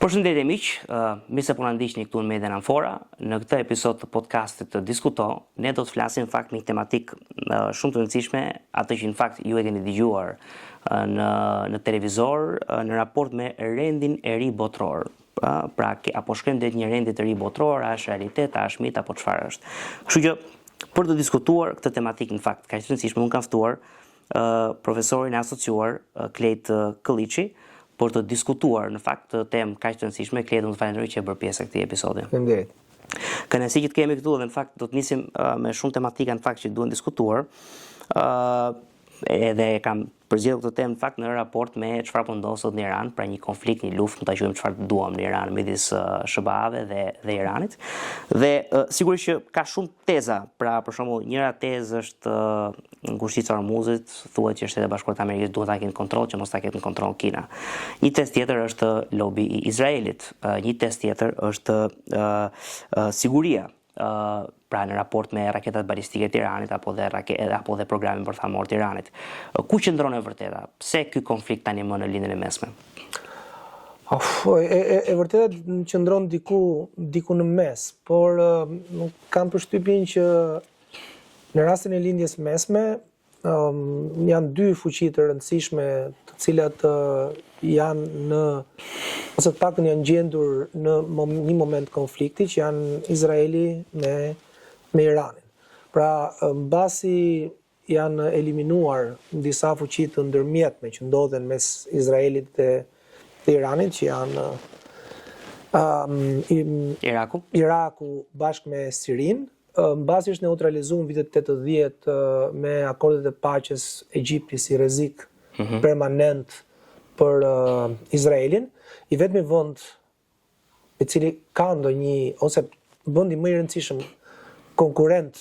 Përshëndetje miq, mirë se po na ndiqni këtu në Median Amfora. Në këtë episod të podcastit të Diskuto, ne do të flasim në fakt një tematik shumë të rëndësishme, atë që në fakt ju e keni dëgjuar në televizor në raport me rendin e ri botror. Pra, apo shkrim drejt një rendi të ri botror, a është realitet, a është mit apo çfarë është. Kështu që për të diskutuar këtë tematik në fakt kaq të rëndësishme, unë kam ftuar profesorin e asociuar Klejt Këlliçi për të diskutuar në fakt të temë kaq të rëndësishme. Klejt, unë të falenderoj që e bërë pjesë e këtij episodi. Faleminderit. Kënaqësi që të kemi këtu dhe në fakt do të nisim me shumë tematika në fakt që duhen diskutuar. Edhe kam përzgjedhur këtë temë në fakt në raport me çfarë po ndodh sot në Iran, pra një konflikt, një luftë, mund ta quajmë çfarë duam në Iran midis SBA-ve dhe Iranit. Dhe sigurisht që ka shumë teza, pra për shembull, njëra tezë është ngushtica e Hormuzit, thuhet që Shtetet Bashkuara të Amerikës duhet ta kenë kontroll, që mos ta ketë në kontroll Kina. Një tezë tjetër është lobi i Izraelit, një tezë tjetër është siguria. Pra në raport me raketat balistike të Iranit apo dhe programin bërthamor të Iranit. Ku qëndron e vërteta? Pse ky konflikt tani më në lindjen e mesme? E vërteta qëndron diku në mes, por nuk kam përshtypjen që në rastin e lindjes mesme janë dy fuqi të rëndësishme të cilat janë ose të paktën janë gjendur në një moment konflikti, që janë Izraeli me Iranin. Pra, mbasi janë eliminuar disa fuqi të ndërmjetme që ndodhen mes Izraelit dhe Iranit, që janë Iraku bashkë me Sirinë. Mbasi është neutralizuar në vitet 80 me akordet e paqes Egjipti si rrezik permanent për Izraelin, i vetmi vend i cili ka ndonjë ose vendi më i rëndësishëm konkurrent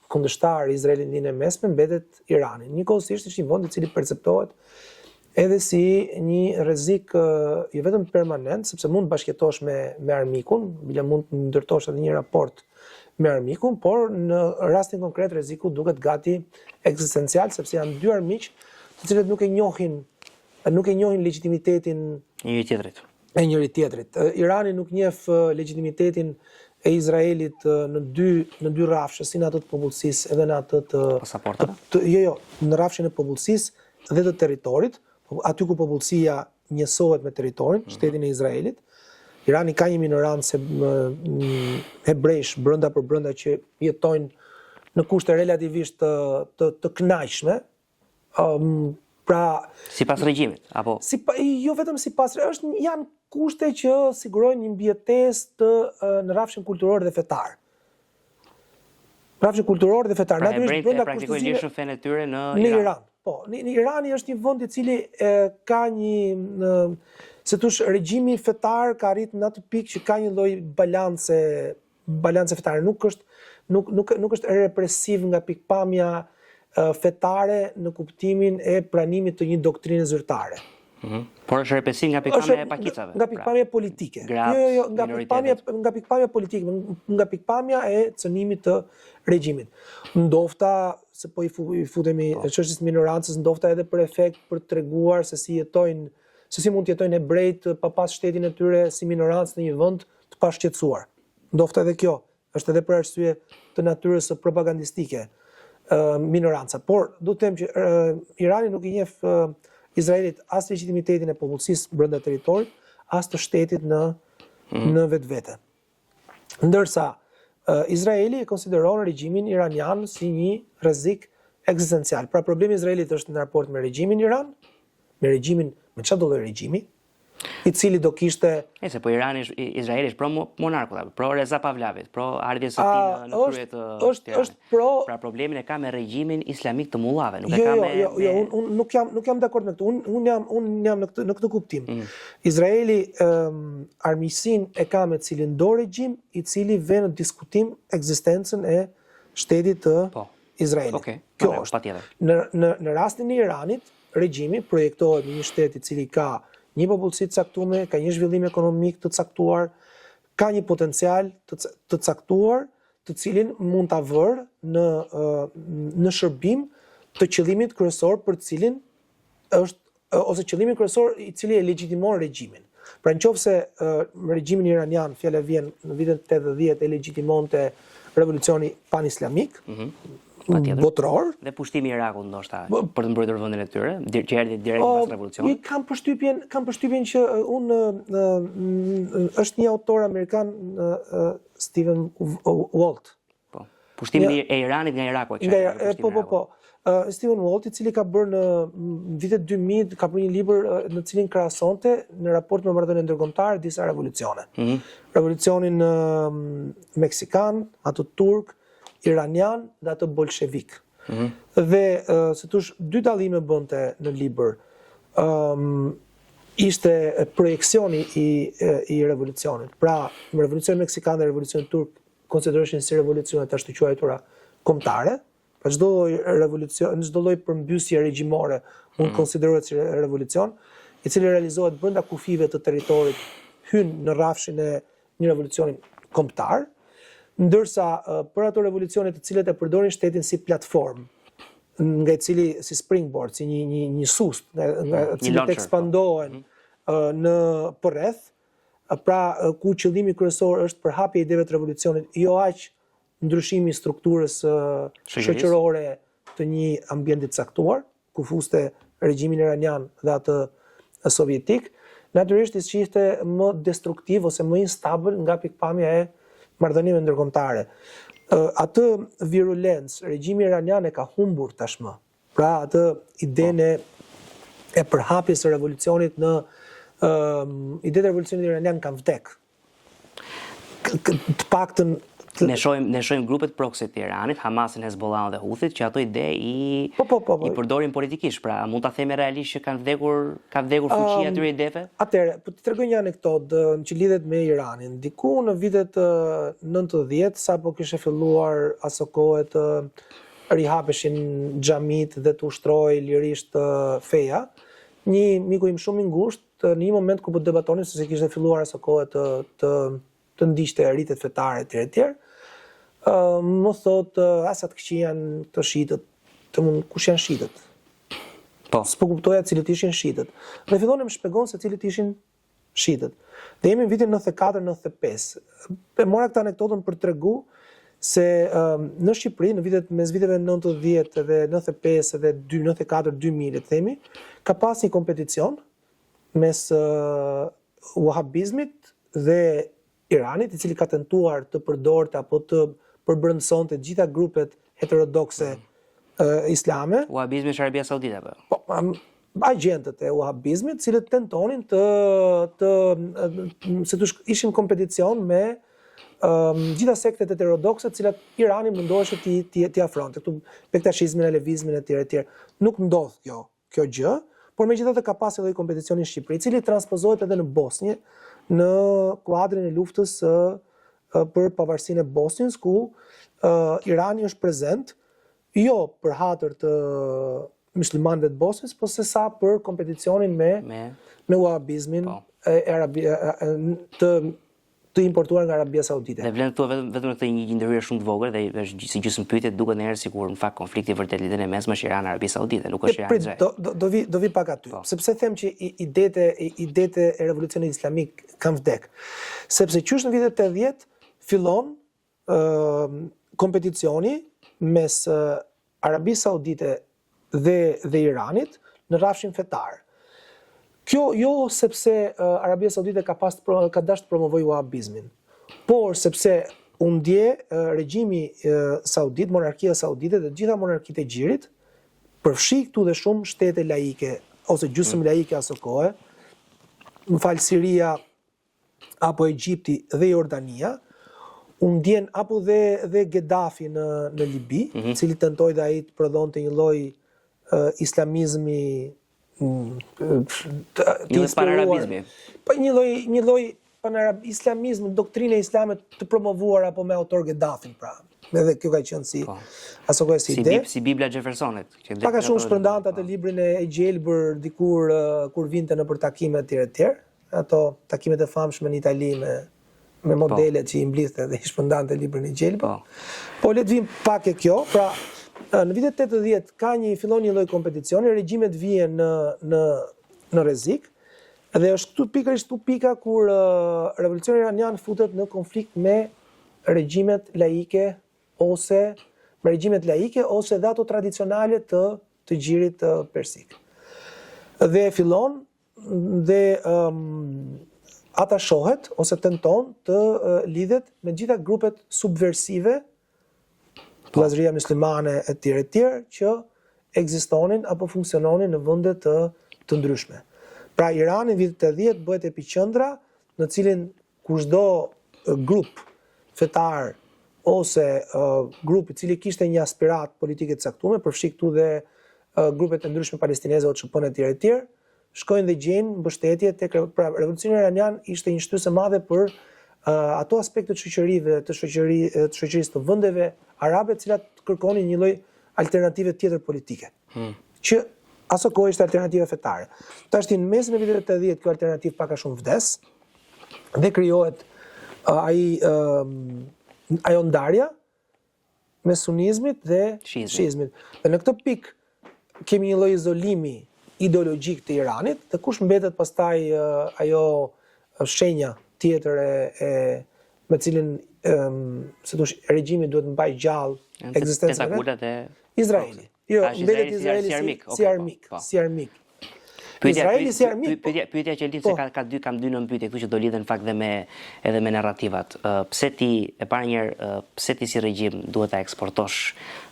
kundërshtar Izraelit në mesme mbetet Irani. Njëkohësisht është një vend i cili perceptohet edhe si një rrezik jo vetëm permanent, sepse mund të bashkëjetosh me armikun, bile mund të ndërtosh edhe një raport me armikun, por në rastin konkret rreziku duket gati ekzistencial, sepse janë dy armiq të cilët nuk e njohin legitimitetin e njëri tjetrit. Irani nuk njeh legitimitetin e Izraelit në dy rrafshe, si në atë të popullsisë edhe në atë të pasaportave. Në rrafshin e popullsisë dhe të territorit, aty ku popullsia njësohet me territorin, shtetin e Izraelit. Irani ka një minorancë hebrejsh brenda për brenda që jetojnë në kushte relativisht të kënaqshme. Pra, sipas regjimit apo jo vetëm sipas, janë kushte që sigurojnë një mbijetesë në rrafshin kulturor dhe fetar. Rrafshin kulturor dhe fetar. Pra hebrejt praktikojnë lirshën fenë e tyre në Iran. Po, në Irani është një vend i cili ka një se tush regjimi fetar ka arritur në atë pikë që ka një lloj balance fetare, nuk është represiv nga pikpamja fetare në kuptimin e pranimit të një doktrine zyrtare. Por është represiv nga pikpamja e pakicave. Nga pikpamja politike. Nga pikpamja politike, nga pikpamja e cënimit të regjimit. Ndofta, se po i futemi çështjes minorancës, ndofta edhe për efekt për treguar se si mund të jetojnë hebrejt pa pas shtetin e tyre si minorancë në një vend të pashqetësuar. Ndofta edhe kjo është edhe për arsye të natyrës propagandistike minoranca. Por do të them që Irani nuk i njeh Izraelit as legitimitetin e popullsisë brenda territorit, as të shtetit në vetvete. Ndërsa Izraeli e konsideron regjimin iranian si një rrezik ekzistencial. Pra problemi i Izraelit është në raport me regjimin Iran, me çfarë do lloj regjimi, i cili do kishte... Se po Izraeli është pro monarkut, pro Reza Pavlavit, pro ardhjes së tij në krye të Tiranës. Pra problemin e ka me regjimin islamik të mullave, nuk e ka me... Unë nuk jam dakord me këtë. Unë jam në këtë kuptim. Izraeli armiqsinë e ka me cilin do regjim i cili vjen në diskutim ekzistencën e shtetit të Izraelit. Kjo është. Në rastin e Iranit, regjimi projektohet në një shtet i cili ka një popullsi të caktuar, ka një zhvillim ekonomik të caktuar, ka një potencial të caktuar, të cilin mund ta vërë në shërbim të qëllimit kryesor për cilin është ose qëllimi kryesor i cili e legjitimon regjimin. Pra nëse regjimin iranian, fjala vjen në vitin 80 e legjitimonte revolucioni panislamik, botëror. Dhe pushtimi i Irakut ndoshta për të mbrojtur vendin e tyre, që erdhi direkt pas revolucionit. Kam përshtypjen që është një autor amerikan, Stephen Walt. Po. Pushtimi e Iranit nga Iraku Po. Stephen Walt, i cili ka bërë në vitet 2000, ka bërë një libër në cilin krahasonte në raport me marrëdhënie ndërkombëtare disa revolucione. Revolucionin meksikan, atë turk, iranian dhe atë bolshevik. Dhe se thosh dy dallime bënte në libër. Ishte projeksioni i revolucionit. Pra, revolucioni meksikan dhe revolucioni turk konsideroheshin si revolucione të ashtu quajtura kombëtare. Pra çdo lloj përmbysje regjimore mund konsiderohet si revolucion, i cili realizohet brenda kufive të territorit, hyn në rrafshin e një revolucioni kombëtar, ndërsa për ato revolucione të cilet e përdorin shtetin si platformë, nga i cili si springboard, si një sust, nga cilët ekspandohen në përreth, pra ku qëllimi kryesor është përhapja e ideve të revolucionit, jo aq ndryshimi i strukturës shoqërore të një ambienti të caktuar, ku fuste regjimin iranian dhe atë sovjetik, natyrisht i shihte më destruktiv ose më instabil nga pikpamja e marrëdhënieve ndërkombëtare. Atë virulencë regjimi iranian e ka humbur tashmë. Pra atë idenë e përhapjes së revolucionit në idetë e revolucionit iranian kanë vdek. Të paktën Ne shohim grupet proxy të Iranit, Hamasin, Hezbollahun dhe Houthit, që ato ide i përdorin politikisht, pra mund ta themi realisht që ka vdekur fuqia atyre ideve? Atëherë, po të tregoj një anekdotë që lidhet me Iranin. Diku në vitet 90, sapo kishte filluar aso kohë të rihapeshin xhamit dhe të ushtroi lirisht feja, një miku im shumë i ngushtë në një moment ku po debatonin se kishte filluar aso kohë të ndiqte rritet fetare etj. Më thot, asa të këqi janë të shitët, të mund kush janë shitët. Po. S'po kuptoja cilët ishin shitët. Dhe fillon e më shpjegon se cilët ishin shitët. Dhe jemi në vitin 94-95. E mora këtë anekdotën për tregu se në Shqipëri, në mes viteve 90 dhe 95 dhe 94-2000, themi, ka pas një kompeticion mes wahabizmit dhe Iranit, i cili ka tentuar të përdorte apo të përbrëndësonte gjitha grupet heterodokse islame. Wahabizmi është Arabia Saudite apo? Po, agjentët e wahabizmit, cilët tentonin ishin kompeticion me gjitha sektet heterodokse, të cilat Irani mundohej t'i afronte. Këtu bektashizmin, alevizmin etj. Nuk ndodh kjo gjë, por megjithatë ka pasur edhe kompeticion në Shqipëri, i cili transpozohet edhe në Bosnjë, në kuadrin e luftës për pavarësinë e Bosnjës, ku Irani është prezent, jo për hatër të muslimanëve të Bosnjës, por sesa për kompeticionin me wahabizmin të importuar nga Arabia Saudite. Dhe vlen këtu vetëm këtë një ndërhyrje shumë të vogël dhe si gjysmë pyetje duket ndonjëherë sikur në fakt konflikti vërtet lidhen e mesme është Iran Arabi Saudite, nuk është Iran Izrael. Do vi pak aty. Sepse them që idetë e revolucionit islamik kanë vdek. Sepse qysh në vitet 80 fillon kompeticioni mes Arabisë Saudite dhe Iranit në rrafshin fetar. Kjo jo sepse Arabia Saudite ka dash të promovoj wahabizmin, por sepse u ndje regjimi saudit, monarkia saudite dhe gjitha monarkitë e gjirit, përfshi këtu dhe shumë shtete laike ose gjysmë laike aso kohë, më fal Siria apo Egjipti dhe Jordania, u ndjen apo dhe Gheddafi në Libi, cili tentoi dhe ai të prodhonte një lloj islamizmi një panarabizmi. Po një lloj islamizmi, doktrine islame të promovuar apo me autor Gheddafi, pra. Edhe kjo ka qenë si aso kohë si ide. Si Bibla Jeffersonit. Pak a shumë shpërndante atë librin e Gjelbër dikur kur vinte në për takime etj. Ato takimet e famshme në Itali me modelet që i mblidhte dhe i shpërndante librin e Gjelbër. Po le të vim pak e kjo, pra në vitet 80 fillon një lloj kompeticioni, regjimet vihen në rrezik Dhe është këtu pikërisht pika kur revolucioni iranian futet në konflikt me regjimet laike ose dhe ato tradicionale të gjirit persik. Dhe fillon dhe ata shohet ose tenton të lidhet me gjitha grupet subversive, vllazëria muslimane e tjerë që ekzistonin apo funksiononin në vende të ndryshme. Pra Irani në vitet 80 bëhet epiqendra në cilin kushdo grup fetar ose grup i cili kishte një aspirat politike të caktuar, përfshi këtu dhe grupet e ndryshme palestineze ose OÇP-n e tjerë, shkojnë dhe gjejnë mbështetje tek pra revolucioni iranian ishte një shtysë e madhe për ato aspekte të shoqërive, të shoqërisë të vendeve arabe, të cilat kërkonin një lloj alternative tjetër politike. Që aso kohë ishte alternativa fetare. Tash në mesin e viteve 80 kjo alternativë pak a shumë vdes dhe krijohet ajo ndarja me sunizmit dhe shizmit. Dhe në këtë pikë kemi një lloj izolimi ideologjik të Iranit, dhe kush mbetet pastaj ajo shenja tjetër me cilin regjimi duhet mbajë gjallë ekzistencën e vet. Izraeli. Jo, mbetet Izraeli si armik. Izraeli si armik. Pyetja që lidh se kam dy pyetje këtu që do lidhen në fakt edhe me narrativat. Pse ti e para një herë, pse ti si regjim duhet ta eksportosh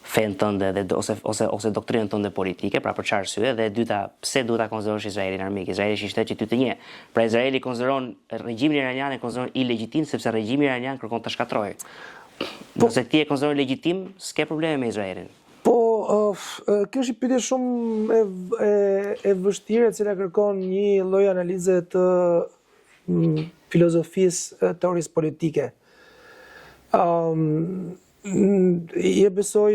fen tënde ose doktrinën tënde politike, pra për çfarë arsye, dhe e dyta, pse duhet ta konsiderosh Izraelin armik? Izraeli është një shtet që ty të njeh. Pra Izraeli konsideron regjimin iranian e konsideron ilegjitim sepse regjimi iranian kërkon ta shkatërrojë. Nëse ti e konsideron legjitim, s'ke probleme me Izraelin. Kjo është një pyetje shumë e vështirë, e cila kërkon një lloj analize të filozofisë teorisë politike. Je besoj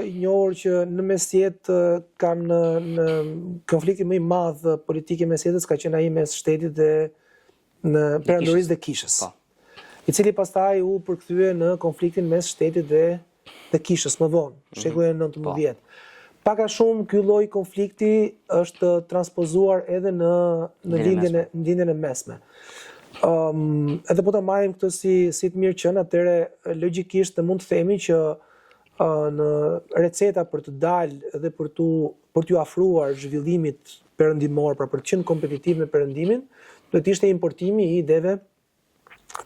i njohur që në mesjet kanë në konflikti më i madh politik i mesjetës ka qenë ai mes shtetit dhe në perandorisë dhe kishës. I cili pastaj u përkthye në konfliktin mes shtetit dhe kishës më vonë, shekullin 19. Pak a shumë ky lloj konflikti është transpozuar edhe në lindjen e mesme. Edhe po ta marrim këtë si të mirë qenë, atëre logjikisht mund të themi që në receta për të dalë dhe për t'ju afruar zhvillimit perëndimor, pra për të qenë kompetitiv me perëndimin, duhet ishte importimi i ideve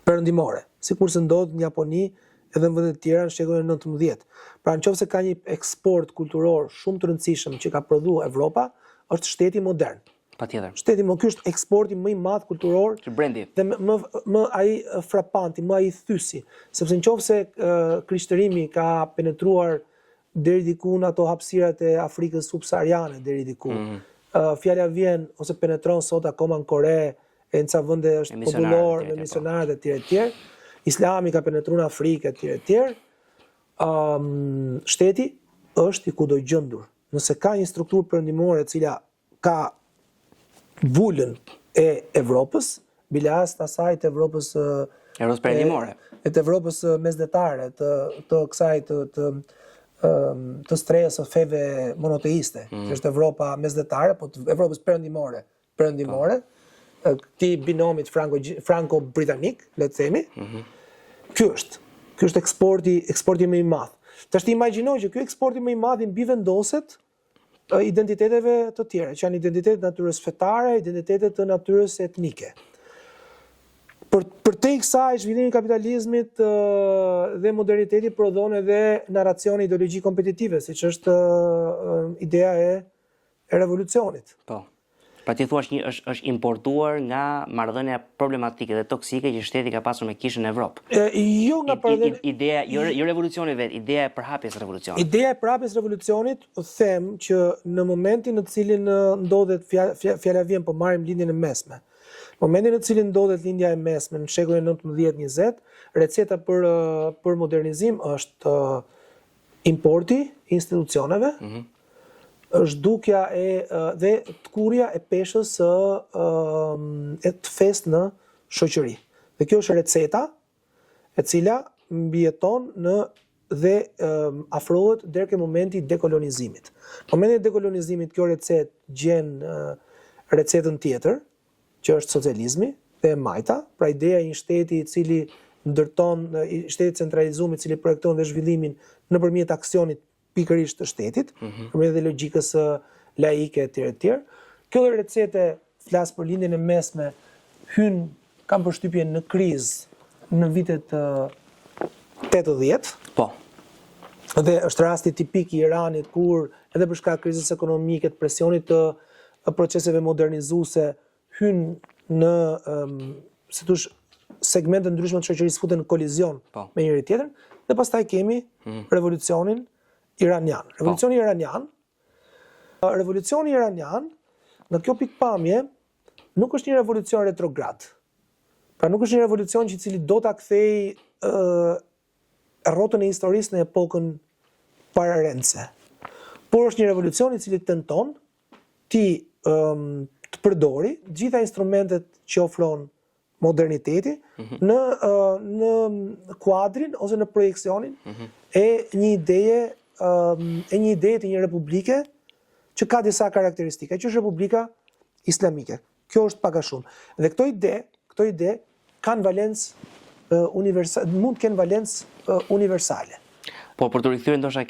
perëndimore, sikurse ndodh në Japoni edhe në vendet tjera në shekullin 19. Pra nëse ka një eksport kulturor shumë të rëndësishëm që ka prodhuar Evropa, është shteti modern. Patjetër. Ky është eksporti më i madh kulturor dhe më ai frapanti, më ai thysi, sepse nëse krishtërimi ka penetruar deri diku në ato hapësirat e Afrikës subsahariane deri diku. Fjala vjen ose penetron sot akoma në Kore, e në ca vende është popullor me misionarët e tjerë. Islami ka penetruar në Afrikë e tjerë. Shteti është i kudo gjendur. Nëse ka një strukturë perëndimore e cila ka vulën e Evropës, bilas të asaj të Evropës perëndimore, të Evropës mesdhetare, të kësaj të strehës së feve monoteiste, që është Evropa mesdhetare, po të Evropës perëndimore, këtij binomit franco-britanik, le të themi. Ky është eksporti më i madh. Tash ti imagjino që ky eksporti më i madh i mbivendoset identiteteve të tjera, që janë identitetet të natyrës fetare, identitetet të natyrës etnike. Për te kësaj zhvillimi i kapitalizmit dhe moderniteti prodhon edhe narracione ideologjik kompetitive, siç është ideja e revolucionit. Po. Pra ti thua është importuar nga marrëdhënia problematike dhe toksike që shteti ka pasur me kishën në Evropë. Jo nga ideja, jo revolucioni vet, ideja e përhapjes revolucionit. Ideja e përhapjes revolucionit, them që në momentin në të cilin ndodhet fjala vjen, po marrim lindjen e mesme. Në momentin në të cilin ndodhet lindja e mesme në shekullin 19-20, receta për modernizim është importi i institucioneve, është dukja dhe tkurja e peshës e të fesë në shoqëri. Dhe kjo është receta e cila mbijeton dhe afrohet deri ke momenti i dekolonizimit. Në momentin e dekolonizimit kjo recetë gjen recetën tjetër, që është socializmi dhe e majta, pra ideja e një shteti i cili ndërton, shteti centralizuar i cili projekton dhe zhvillimin nëpërmjet aksionit pikërisht të shtetit, përmjet dhe logjikës laike etj. Kjo recete flas për lindjen e mesme kam përshtypjen në krizë në vitet 80. Po. Dhe është rasti tipik i Iranit kur edhe për shkak krizës ekonomike, të presionit të proceseve modernizuese hyn në segmente ndryshme të shoqërisë futen në kolizion me njëri tjetrin dhe pastaj kemi revolucionin iranian. Revolucioni iranian në kjo pikpamje nuk është një revolucion retrograd. Pra nuk është një revolucion që i cili do ta kthej rrotën e historisë në epokën pararendse. Por është një revolucion i cili tenton të përdori gjitha instrumentet që ofron moderniteti në kuadrin ose në projeksionin e një ideje të një republike që ka disa karakteristika, që është Republika Islamike. Kjo është pak a shumë. Dhe këto ide kanë valencë mund të kenë valencë universale. Po për të rikthyer ndoshta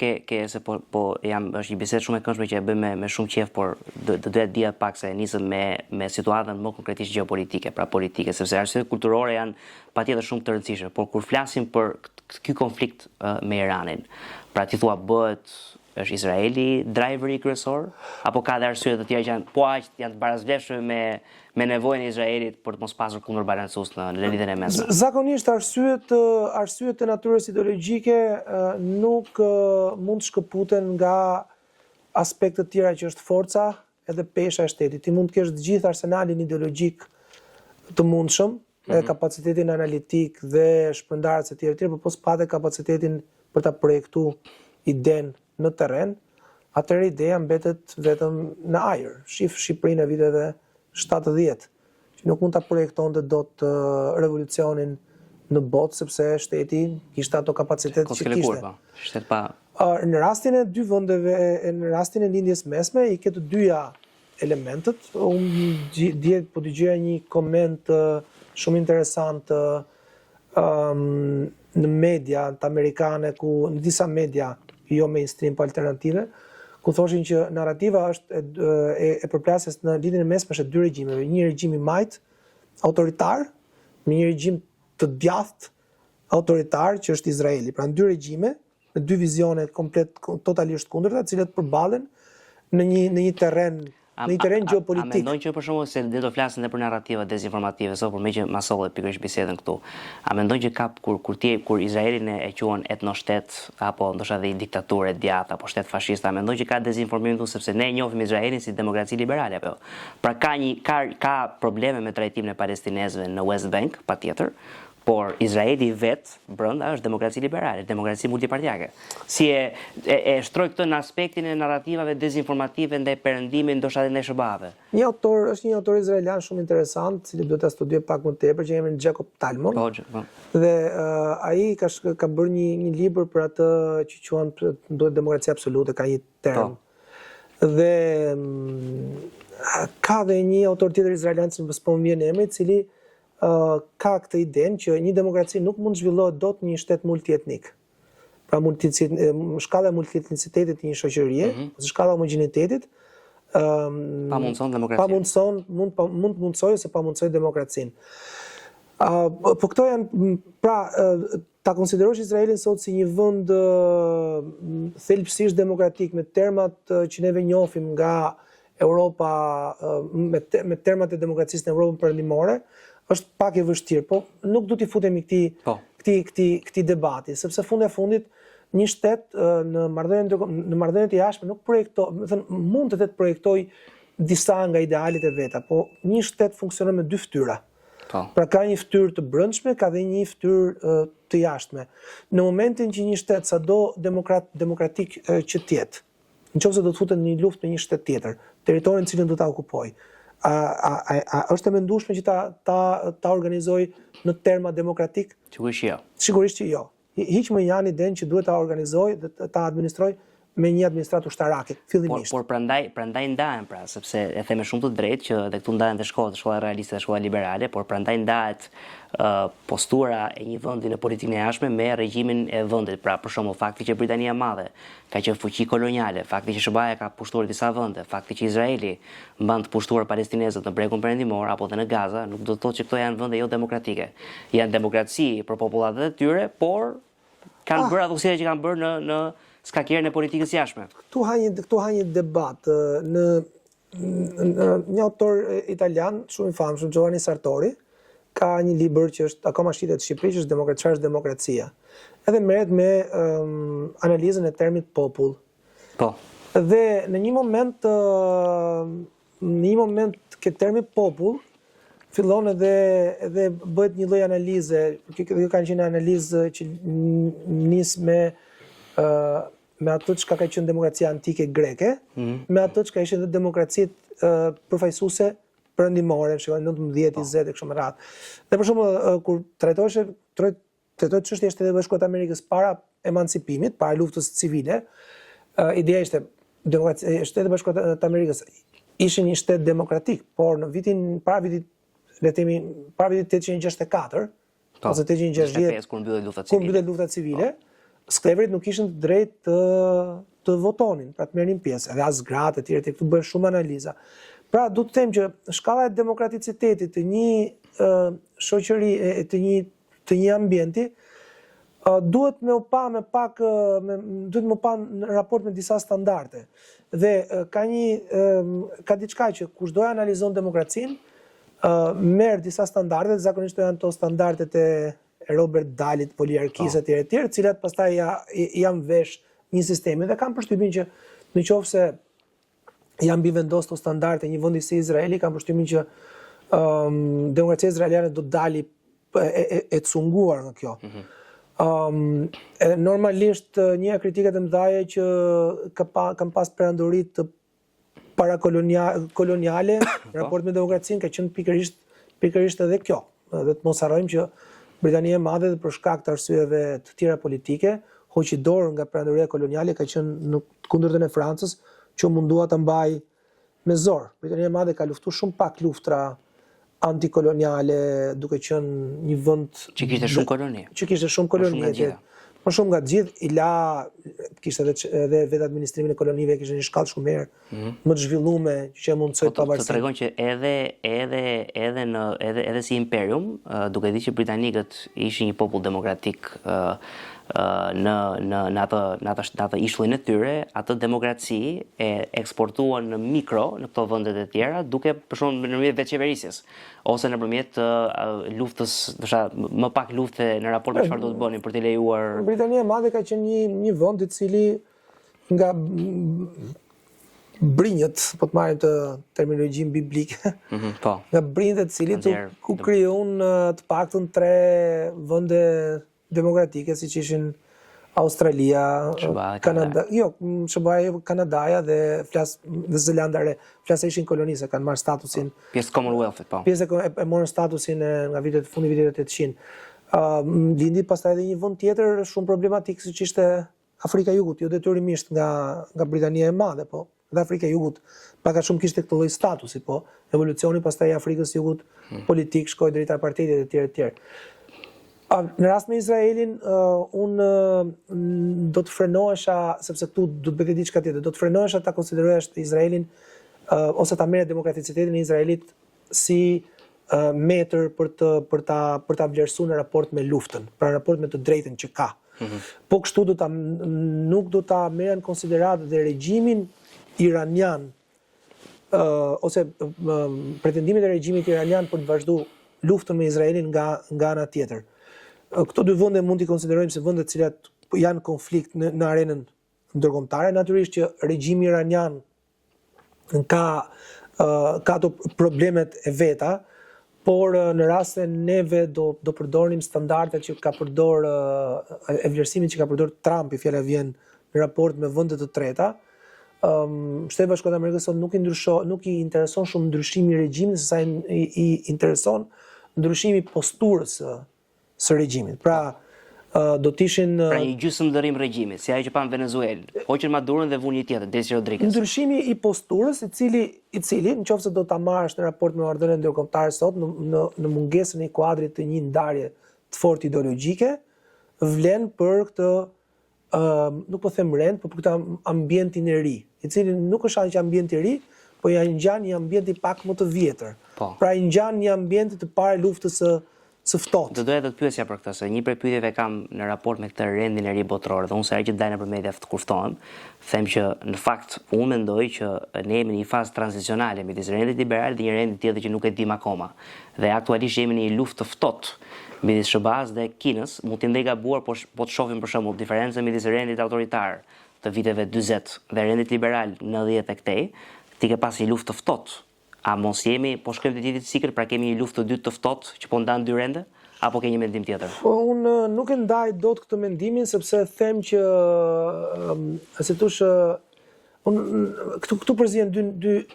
se është një bisedë shumë e këndshme që e bëjmë me shumë qejf, por do doja të dija pak se nisëm me situatën më konkretisht gjeopolitike, pra politike, sepse arsyet kulturore janë patjetër shumë të rëndësishme, por kur flasim për ky konflikt me Iranin, pra ti thua është Izraeli driveri kryesor apo ka dhe arsye të tjera që janë të barazvlefshme me nevojën e Izraelit për të mos pasur kundërbalancues në lidhjen e mesme? Zakonisht arsyet të natyrës ideologjike nuk mund të shkëputen nga aspekte të tjera që është forca edhe pesha e shtetit. Ti mund të kesh të gjithë arsenalin ideologjik të mundshëm, kapacitetin analitik dhe shpërndarjes e tjera, por pas patë kapacitetin për ta projektuar iden në terren, atëherë ideja mbetet vetëm në ajër. Shif Shqipërinë e viteve 70, që nuk mund ta projektonte dot revolucionin në botë sepse shteti kishte ato kapacitete që kishte. Në rastin e dy vendeve, në rastin e lindjes mesme, i ke të dyja elementet. Unë po dëgjoja një koment shumë interesant në media të amerikane, në disa media jo mainstream po alternative, ku thoshin që narrativa është e përplasjes në lidhjen e mesme është dy regjimeve, një regjim i majt autoritar, me një regjim të djathtë autoritar që është Izraeli. Pra dy regjime, me dy vizione totalisht kundërta, të cilat përballen në një terren geopolitik. A mendon që për shembull se do flasin edhe për narrativa dezinformative, por me që masolle pikërisht bisedën këtu. A mendon që ka kur Izraelin e quhen etnoshtet apo ndoshta edhe diktaturë e djathtë apo shtet fashist, a mendon që ka dezinformim këtu sepse ne njohim Izraelin si demokraci liberale apo? Pra ka probleme me trajtimin e palestinezëve në West Bank, patjetër. Por Izraeli vetë brenda është demokraci liberale, demokraci multipartiake. Si e shtroj këtë në aspektin e narrativave dezinformative ndaj perëndimit, ndoshta edhe ndaj shërbave. Është një autor izraelian shumë interesant, cili duhet ta studioj pak më tepër, që emrin Jacob Talmon. Dhe ai ka bërë një libër për atë që quhen demokracia absolute, ka një term. Dhe ka dhe një autor tjetër izraelian që më s'po më vjen emri, i cili ka këtë idenë që një demokraci nuk mund zhvillohet dot në një shtet multietnik. Pra shkalla e multietnicitetit të një shoqërie, ose shkalla e homogenitetit, mund mundsoj ose pa mundsoj demokracinë. Po këto janë, pra, ta konsiderosh Izraelin sot si një vend thelbësisht demokratik me termat që neve njohim nga Europa, me termat e demokracisë në Europën perëndimore, është pak e vështirë, po nuk du t'i futemi këtij debati, sepse fund e fundit një shtet në marrëdhëniet e jashtme nuk mund të projektoj disa nga idealet e veta, po një shtet funksionon me dy fytyra. Pra ka një fytyrë të brendshme, ka dhe një fytyrë të jashtme. Në momentin që një shtet sado demokratik që t'jetë, nëse do të futet në një luftë me një shtet tjetër, territorin cilin do ta okupojë, është e mendueshme që ta organizoj në terma demokratik? Sigurisht jo. Sigurisht që jo. Hiq më janë idenë që duhet ta organizoj dhe ta administroj me një administratë ushtarake, fillimisht. Por prandaj ndahen pra, sepse e them me shumë të drejtë që dhe këtu ndahen dhe shkolla realiste dhe shkolla liberale, por prandaj ndahet postura e një vendi në politikën e jashtme me regjimin e vendit. Pra, për shembull, fakti që Britania e Madhe ka qenë fuqi koloniale, fakti që SBA ka pushtuar disa vende, fakti që Izraeli mban të pushtuar palestinezët në Bregun Perëndimor apo dhe në Gaza, nuk do të thotë që këto janë vende jo demokratike. Janë demokraci për popullatët e tyre, por kanë bërë ato që kanë bërë në skakjerën e politikës jashtme. Këtu ha një debat në një autor italian shumë i famshëm, Giovanni Sartori, ka një libër që është akoma shitet në Shqipëri, që është çfarë është demokracia. Edhe merret me analizën e termit popull. Po. Dhe në një moment që termi popull fillon edhe bëhet një lloj analize, kjo kanë qenë analizë që nis me atë që ka qenë demokracia antike greke, me atë që ka qenë demokracitë përfaqësuese perëndimore, shikoj 19, 20 e kështu me radhë. Dhe për shembull kur trajtohet çështja e Shtetit Bashkuar të Amerikës para emancipimit, para luftës civile, ideja ishte demokracia, Shteti Bashkuar të Amerikës ishte një shtet demokratik, por në para vitit 864, ose 860, kur mbyllet lufta civile, skleverit nuk kishin të drejtë të votonin, pra të merrnin pjesë, edhe as gratë e tjerë, këtu bëhen shumë analiza. Pra, du të them që shkalla e demokraticitetit të një shoqëri, të një ambienti, duhet me u pa në raport me disa standarde. Dhe ka diçka që kushdo e analizon demokracinë, merr disa standarde, zakonisht janë to standardet e Robert Dalit, poliarkisë etj, cilat pastaj janë vesh një sistemi dhe kam përshtypjen që nëse janë mbi vendos të standarde një vendi si Izraeli, kam përshtypjen që demokracia izraeliane do të dali e cunguar nga kjo. Normalisht një kritikat e mëdha që kam pas perandorit të parakoloniale në raport me demokracinë ka qenë pikërisht edhe kjo. Dhe të mos harrojmë që Britania e Madhe dhe për shkak të arsyeve të tjera politike, hoqi dorë nga perandoria koloniale, ka qenë në kundërtën e Francës, që mundua të mbaj me zor. Britania e Madhe ka luftuar shumë pak luftra antikoloniale, duke qenë një vend që kishte shumë koloni. Që kishte shumë koloni. Më shumë nga gjithë, kishte edhe vetë administrimin e kolonive, kishte një shkallë shumë më të zhvilluar që mundsoi pavarësinë. Të tregon që edhe si imperium, duke ditë që britanikët ishin një popull demokratik në atë ishullin e tyre, atë demokraci e eksportuan në mikro në këto vendet e tjera, duke për shembull nëpërmjet veçeverisjes ose nëpërmjet luftës, më pak lufte në raport me çfarë do të bënin për të lejuar. Britania e Madhe ka qenë një vend i cili nga brinjët, po të marrim të terminologjinë biblike, nga brinjët e cilit ku krijuan të paktën 3 vende demokratike, siç ishin Australia, Kanada, Kanadaja dhe Zelanda e Re. Flasë ishin koloni, se kanë marrë statusin. Pjesë të Commonwealth-it, po. Pjesë e morën statusin nga vitet fundi viteve 800. Lindi pastaj edhe një vend tjetër shumë problematik, siç ishte Afrika e Jugut, jo detyrimisht nga Britania e Madhe, po dhe Afrika e Jugut pak a shumë kishte këtë lloj statusi, po evolucioni pastaj i Afrikës së Jugut politik shkoi drejt apartheidit etj. Në rast me Izraelin, unë do të frenohesha, sepse këtu do të bëhet diçka tjetër, do të frenohesha ta konsiderojash Izraelin ose ta merrja demokraticitetin e Izraelit si metër për ta vlerësuar në raport me luftën, pra në raport me të drejtën që ka. Po kështu nuk do ta merrja në konsiderat dhe regjimin iranian ose pretendimet e regjimit iranian për të vazhduar luftën me Izraelin nga ana tjetër. Këto dy vende mund t'i konsiderojmë si vende të cilat janë konflikt në arenën ndërkombëtare. Natyrisht që regjimi iranian ka ato problemet e veta, por në rast se neve do përdorim standardet që ka përdor e vlerësimit që ka përdor Trumpi, fjala vjen në raport me vende të treta, Shteti Bashkuar të Amerikës nuk i intereson shumë ndryshimi i regjimit, sesa i intereson ndryshimi i posturës së regjimit. Pra, do t'ishin pra një gjysmë ndërrim regjimit, si ajo që pa në Venezuelë, hoqën Maduron dhe vun një tjetër, Desi Rodriguez. Ndryshimi i posturës i cili nëse do ta marrësh në raport me marrëdhënien ndërkombëtare sot në mungesën e kuadrit të një ndarje të fortë ideologjike, vlen për këtë nuk po them rend, por për këtë ambientin e ri, i cili nuk është aq ambient i ri, po ja ngjan një ambient i pak më të vjetër. Pra i ngjan një ambient të parë luftës së ftohtë. Do doja të pyesja për këtë, se një prej pyetjeve kam në raport me këtë rendin e ri botror, dhe unë sa herë që dalë nëpër media të kushtohem, them që në fakt unë mendoj që ne jemi në një fazë tranzicionale midis rendit liberal dhe një rendi tjetër që nuk e dim akoma. Dhe aktualisht jemi në një luftë të ftohtë midis SBA-s dhe Kinës, mund të ndej gabuar, po të shohim për shembull diferencën midis rendit autoritar të viteve 40 dhe rendit liberal 90 e këtej, ti ke pas një luftë të ftohtë. A mos jemi, po shkojmë te ditë sikër, pra kemi një luftë të dytë të ftohtë që po ndan dy rende, apo ke një mendim tjetër? Unë nuk e ndaj dot këtë mendimin, sepse them që si thosh, këtu përzihen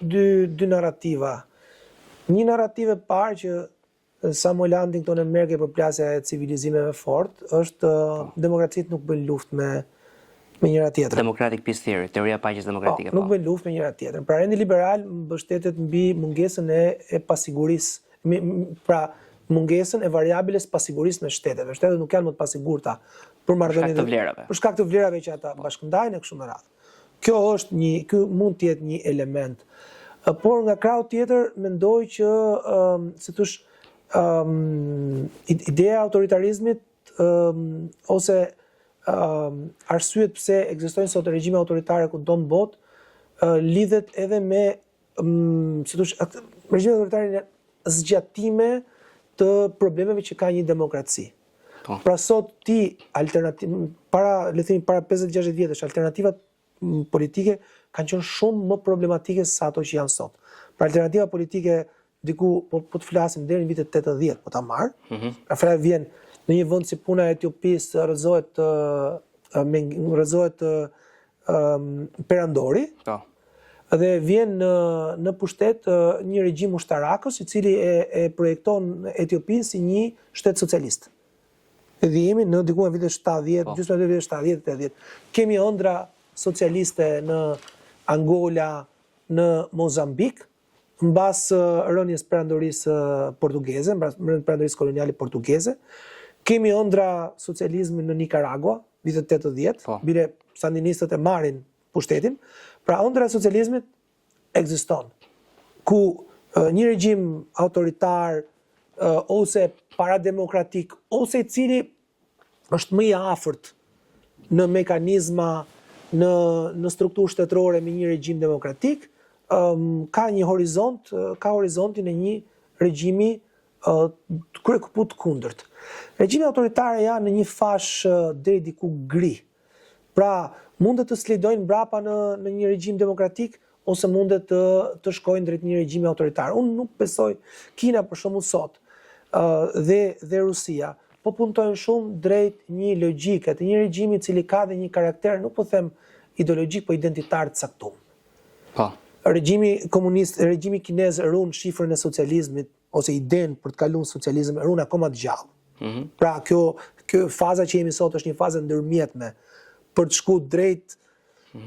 dy narrativa. Një narrativë e parë që Samuel Huntington e merr për plasja e civilizimeve fort, është demokracitë nuk bëjnë luftë me njëra tjetrën. Democratic Peace Theory, teoria e paqes demokratike. Nuk bëjnë luftë me njëra tjetrën. Pra rendi liberal mbështetet mbi mungesën e pasigurisë, pra mungesën e variabiles pasigurisë me shtetet. Shtetet nuk janë më të pasigurta për marrëdhëniet të vlerave. Për shkak të vlerave që ata bashkëndajnë e kështu me radhë. Ky mund të jetë një element. Por nga krau tjetër mendoj që si thosh ideja e autoritarizmit ose arsyet pse ekzistojnë sot regjime autoritare kudo në botë lidhet edhe me si thosh regjime autoritare janë zgjatime të problemeve që ka një demokraci. Pra sot ti para 50-60 vjetësh alternativat politike kanë qenë shumë më problematike se ato që janë sot. Pra alternativa politike diku po të flasim deri në vitet 80, po ta marr. Pra vjen në një vend si puna e Etiopisë rrëzohet perandori. Dhe vjen në pushtet një regjim ushtarakës i cili e projekton Etiopinë si një shtet socialist. Dhe jemi në diku në vitet 70, gjysmë e vitet 70-80. Kemi ëndra socialiste në Angola, në Mozambik, mbas rënies perandorisë portugeze, mbas perandorisë koloniale portugeze. Kemi ëndra socializmi në Nicaragua, vitet 80, bile sandinistët e marrin pushtetin. Pra ëndra e socializmit ekziston, ku një regjim autoritar ose parademokratik, ose i cili është më i afërt në mekanizma, në strukturë shtetërore me një regjim demokratik, ka një horizont, ka horizontin e një regjimi kryekuput kundërt. Regjimi autoritare janë në një fash deri diku gri. Pra, mundet të slidojnë mbrapa në një regjim demokratik ose mundet të shkojnë drejt një regjimi autoritar. Unë nuk besoj Kina për shembull sot dhe Rusia po puntojnë shumë drejt një logjike të një regjimi i cili ka dhe një karakter, nuk po them ideologjik, po identitar të caktuar. Regjimi komunist, regjimi kinez ruan shifrën e socializmit ose idenë për të kaluar socializëm ruan akoma të gjallë. Pra kjo faza që jemi sot është një fazë ndërmjetme për të shkuar drejt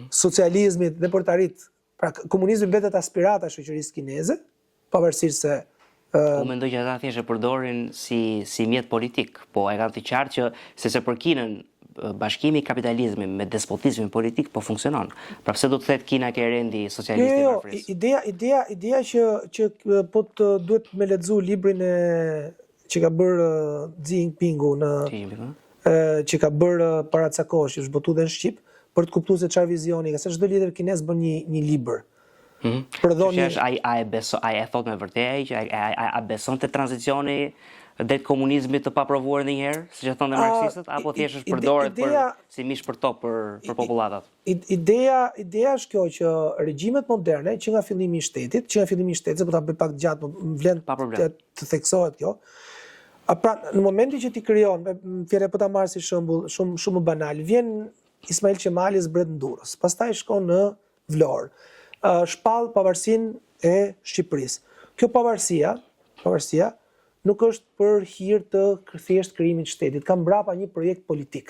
socializmit dhe për të arritur. Pra komunizmi mbetet aspirata e shoqërisë kineze, pavarësisht se unë mendoj që ata thjesht e përdorin si mjet politik, po e kanë të qartë që se për Kinën bashkimi i kapitalizmit me despotizmin politik po funksionon. Pra pse do të thotë Kina ke rendi socialist i varfërisë? Ideja që po të duhet me lexu librin që ka bërë Xi Jinpingu që ka bërë para ca kohësh, që është botuar në shqip, për të kuptuar se çfarë vizioni ka, se çdo lider kinez bën një libër. A e thot me vërtet që a beson te tranzicioni drejt komunizmit të paprovuar ndonjëherë, siç e thonë marksistët, apo thjesht është përdoret si mish për top për populatat? Ideja është kjo që regjimet moderne që nga fillimi i shtetit, se po ta bëj pak gjatë, më vlen të theksohet kjo. Pra në momentin që ti krijon, fjalë po ta marr si shembull shumë banal, vjen Ismail Qemali zbret në Durrës, pastaj shkon në Vlorë, shpall pavarësinë e Shqipërisë. Kjo pavarësia nuk është për hir të thjesht krijimit të shtetit, ka mbrapa një projekt politik.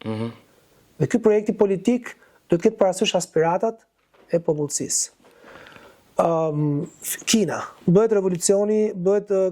Dhe ky projekti politik do të ketë parasysh aspiratat e popullsisë. Kina, bëhet revolucioni,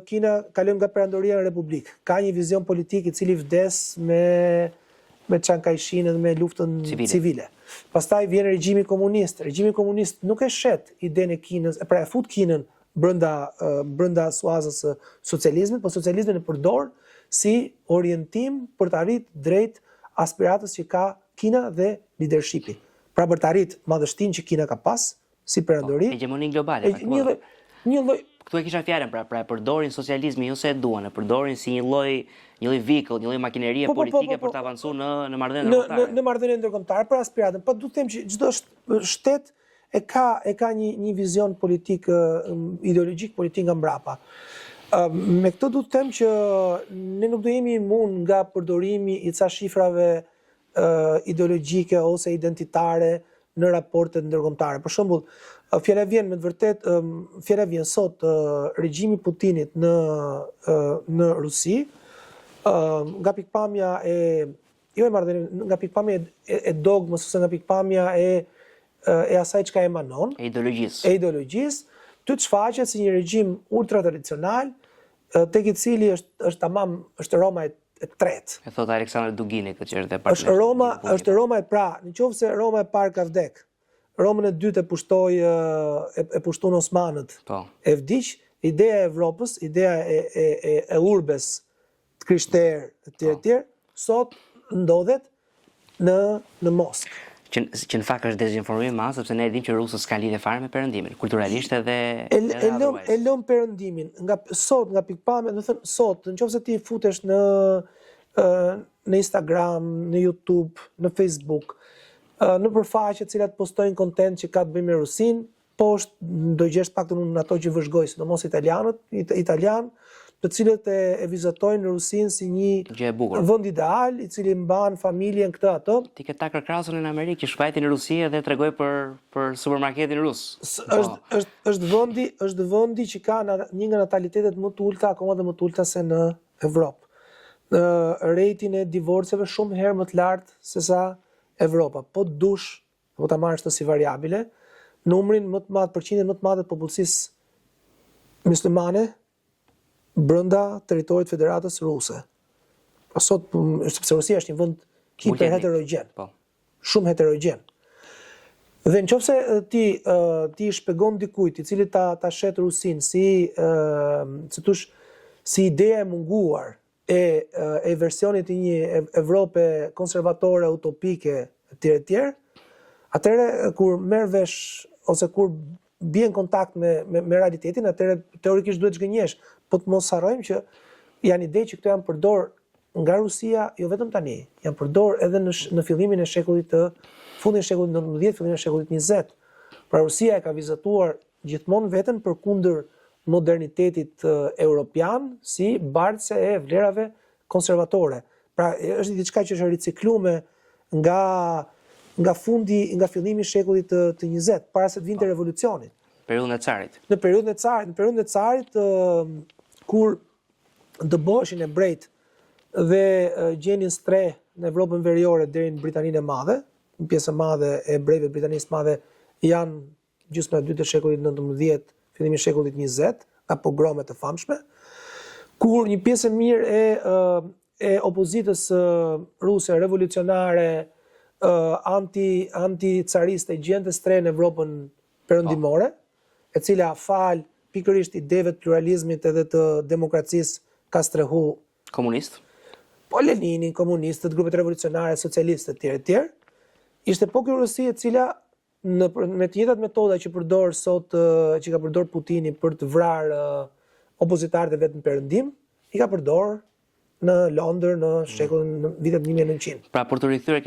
Kina kalon nga perandoria në republikë. Ka një vizion politik i cili vdes me Chiang Kai-shin dhe me luftën civile. Pastaj vjen regjimi komunist. Regjimi komunist nuk e shet idenë e Kinës, pra e fut Kinën brenda suazës së socializmit, por socializmin e përdor si orientim për të arritur drejt aspiratës që ka Kina dhe leadershipi. Pra për të arritur madhështinë që Kina ka pas si perandori. Hegemoni globale. Një lloj Këtu e kisha fjalën, pra e përdorin socializmin jo se e duan, e përdorin si një lloj vehicle, një lloj makinerie politike për të avancuar në marrëdhënie ndërkombëtare. Në marrëdhënie ndërkombëtare për aspiratën. Po duhet të them që çdo shtet e ka një vizion politik, ideologjik politik nga mbrapa. Me këtë duhet të them që ne nuk do jemi imun nga përdorimi i ca shifrave ideologjike ose identitare në raportet ndërkombëtare. Për shembull, fjala vjen me të vërtet, fjala vjen sot regjimi Putinit në Rusi, nga pikpamja nga pikpamja e dogmës ose nga pikpamja e asaj çka emanon, e ideologjisë, të shfaqet si një regjim ultra tradicional, tek i cili është Roma e tretë. E thot Aleksandr Dugini këtë që është është Roma e pra, nëse Roma e parë ka vdek, Romën e dytë e pushton Osmanët. E vdiq, ideja e Evropës, ideja e urbes të krishterë etj. Sot ndodhet në Moskë. Që në fakt është dezinformim madh, sepse ne e dimë që rusët s'kan lidhje fare me perëndimin, kulturalisht edhe e lëm perëndimin. Nga pikpamja, do të thënë sot, nëse ti futesh në Instagram, në YouTube, në Facebook, në përfaqe të cilat postojnë kontent që ka të bëjë me Rusinë, poshtë do gjesh paktën në ato që vëzhgojnë, sidomos italian, të cilët e vizitojnë Rusinë si një vend ideal, i cili mban familjen këtë ato. Ti ke Tucker Carlson në Amerikë që shpajti në Rusi dhe tregoi për supermarketin rus. Është vendi që ka një nga natalitetet më të ulta, akoma dhe më të ulta se në Evropë. Rejtin e divorceve shumë herë më të lartë se sa Evropa. Po dush, po ta marrësh të si variabile, numrin më të madh, përqindjen më të madhe të popullsisë muslimane brenda territorit të Federatës Ruse. Sot, sepse Rusia është një vend hiper heterogjen. Shumë heterogjen. Dhe nëse ti shpjegon dikujt i cili ta shet Rusinë si ideja e munguar e versionit të një Evrope konservatore, utopike, etj. Atëherë kur merr vesh ose kur bie në kontakt me realitetin, atëherë teorikisht duhet zgënjesh. Po të mos harrojmë që janë ide që këto janë përdor nga Rusia, jo vetëm tani, janë përdor edhe në fillimin e fundin e shekullit 19, fillimin e shekullit 20. Pra Rusia e ka vizatuar gjithmonë veten përkundër modernitetit europian si bardhëse e vlerave konservatore. Pra është diçka që është ricikluar nga fillimi i shekullit të 20, para se të vinte revolucioni. Periudhën e carit. Në periudhën e carit, kur dëboheshin ebrejt dhe gjenin stre në Evropën Veriore deri në Britaninë e Madhe, një pjesë e madhe e ebrejve të Britanisë së Madhe janë gjysma e dytë të shekullit 19, fillimi i shekullit 20, nga pogromet e famshme, kur një pjesë e mirë e opozitës ruse revolucionare anti-cariste gjente stre në Evropën perëndimore, e cila fal pikërisht ideve të pluralizmit edhe të demokracisë ka strehu komunist. Po Leninin, komunistët, grupet revolucionare, socialistët etj. Ishte po kjo Rusi e cila me të njëjtat metoda që përdor sot, që ka përdor Putini për të vrarë opozitarët e vet në perëndim, i ka përdor në Londër në shekullin vitet 1900. Pra për të rikthyer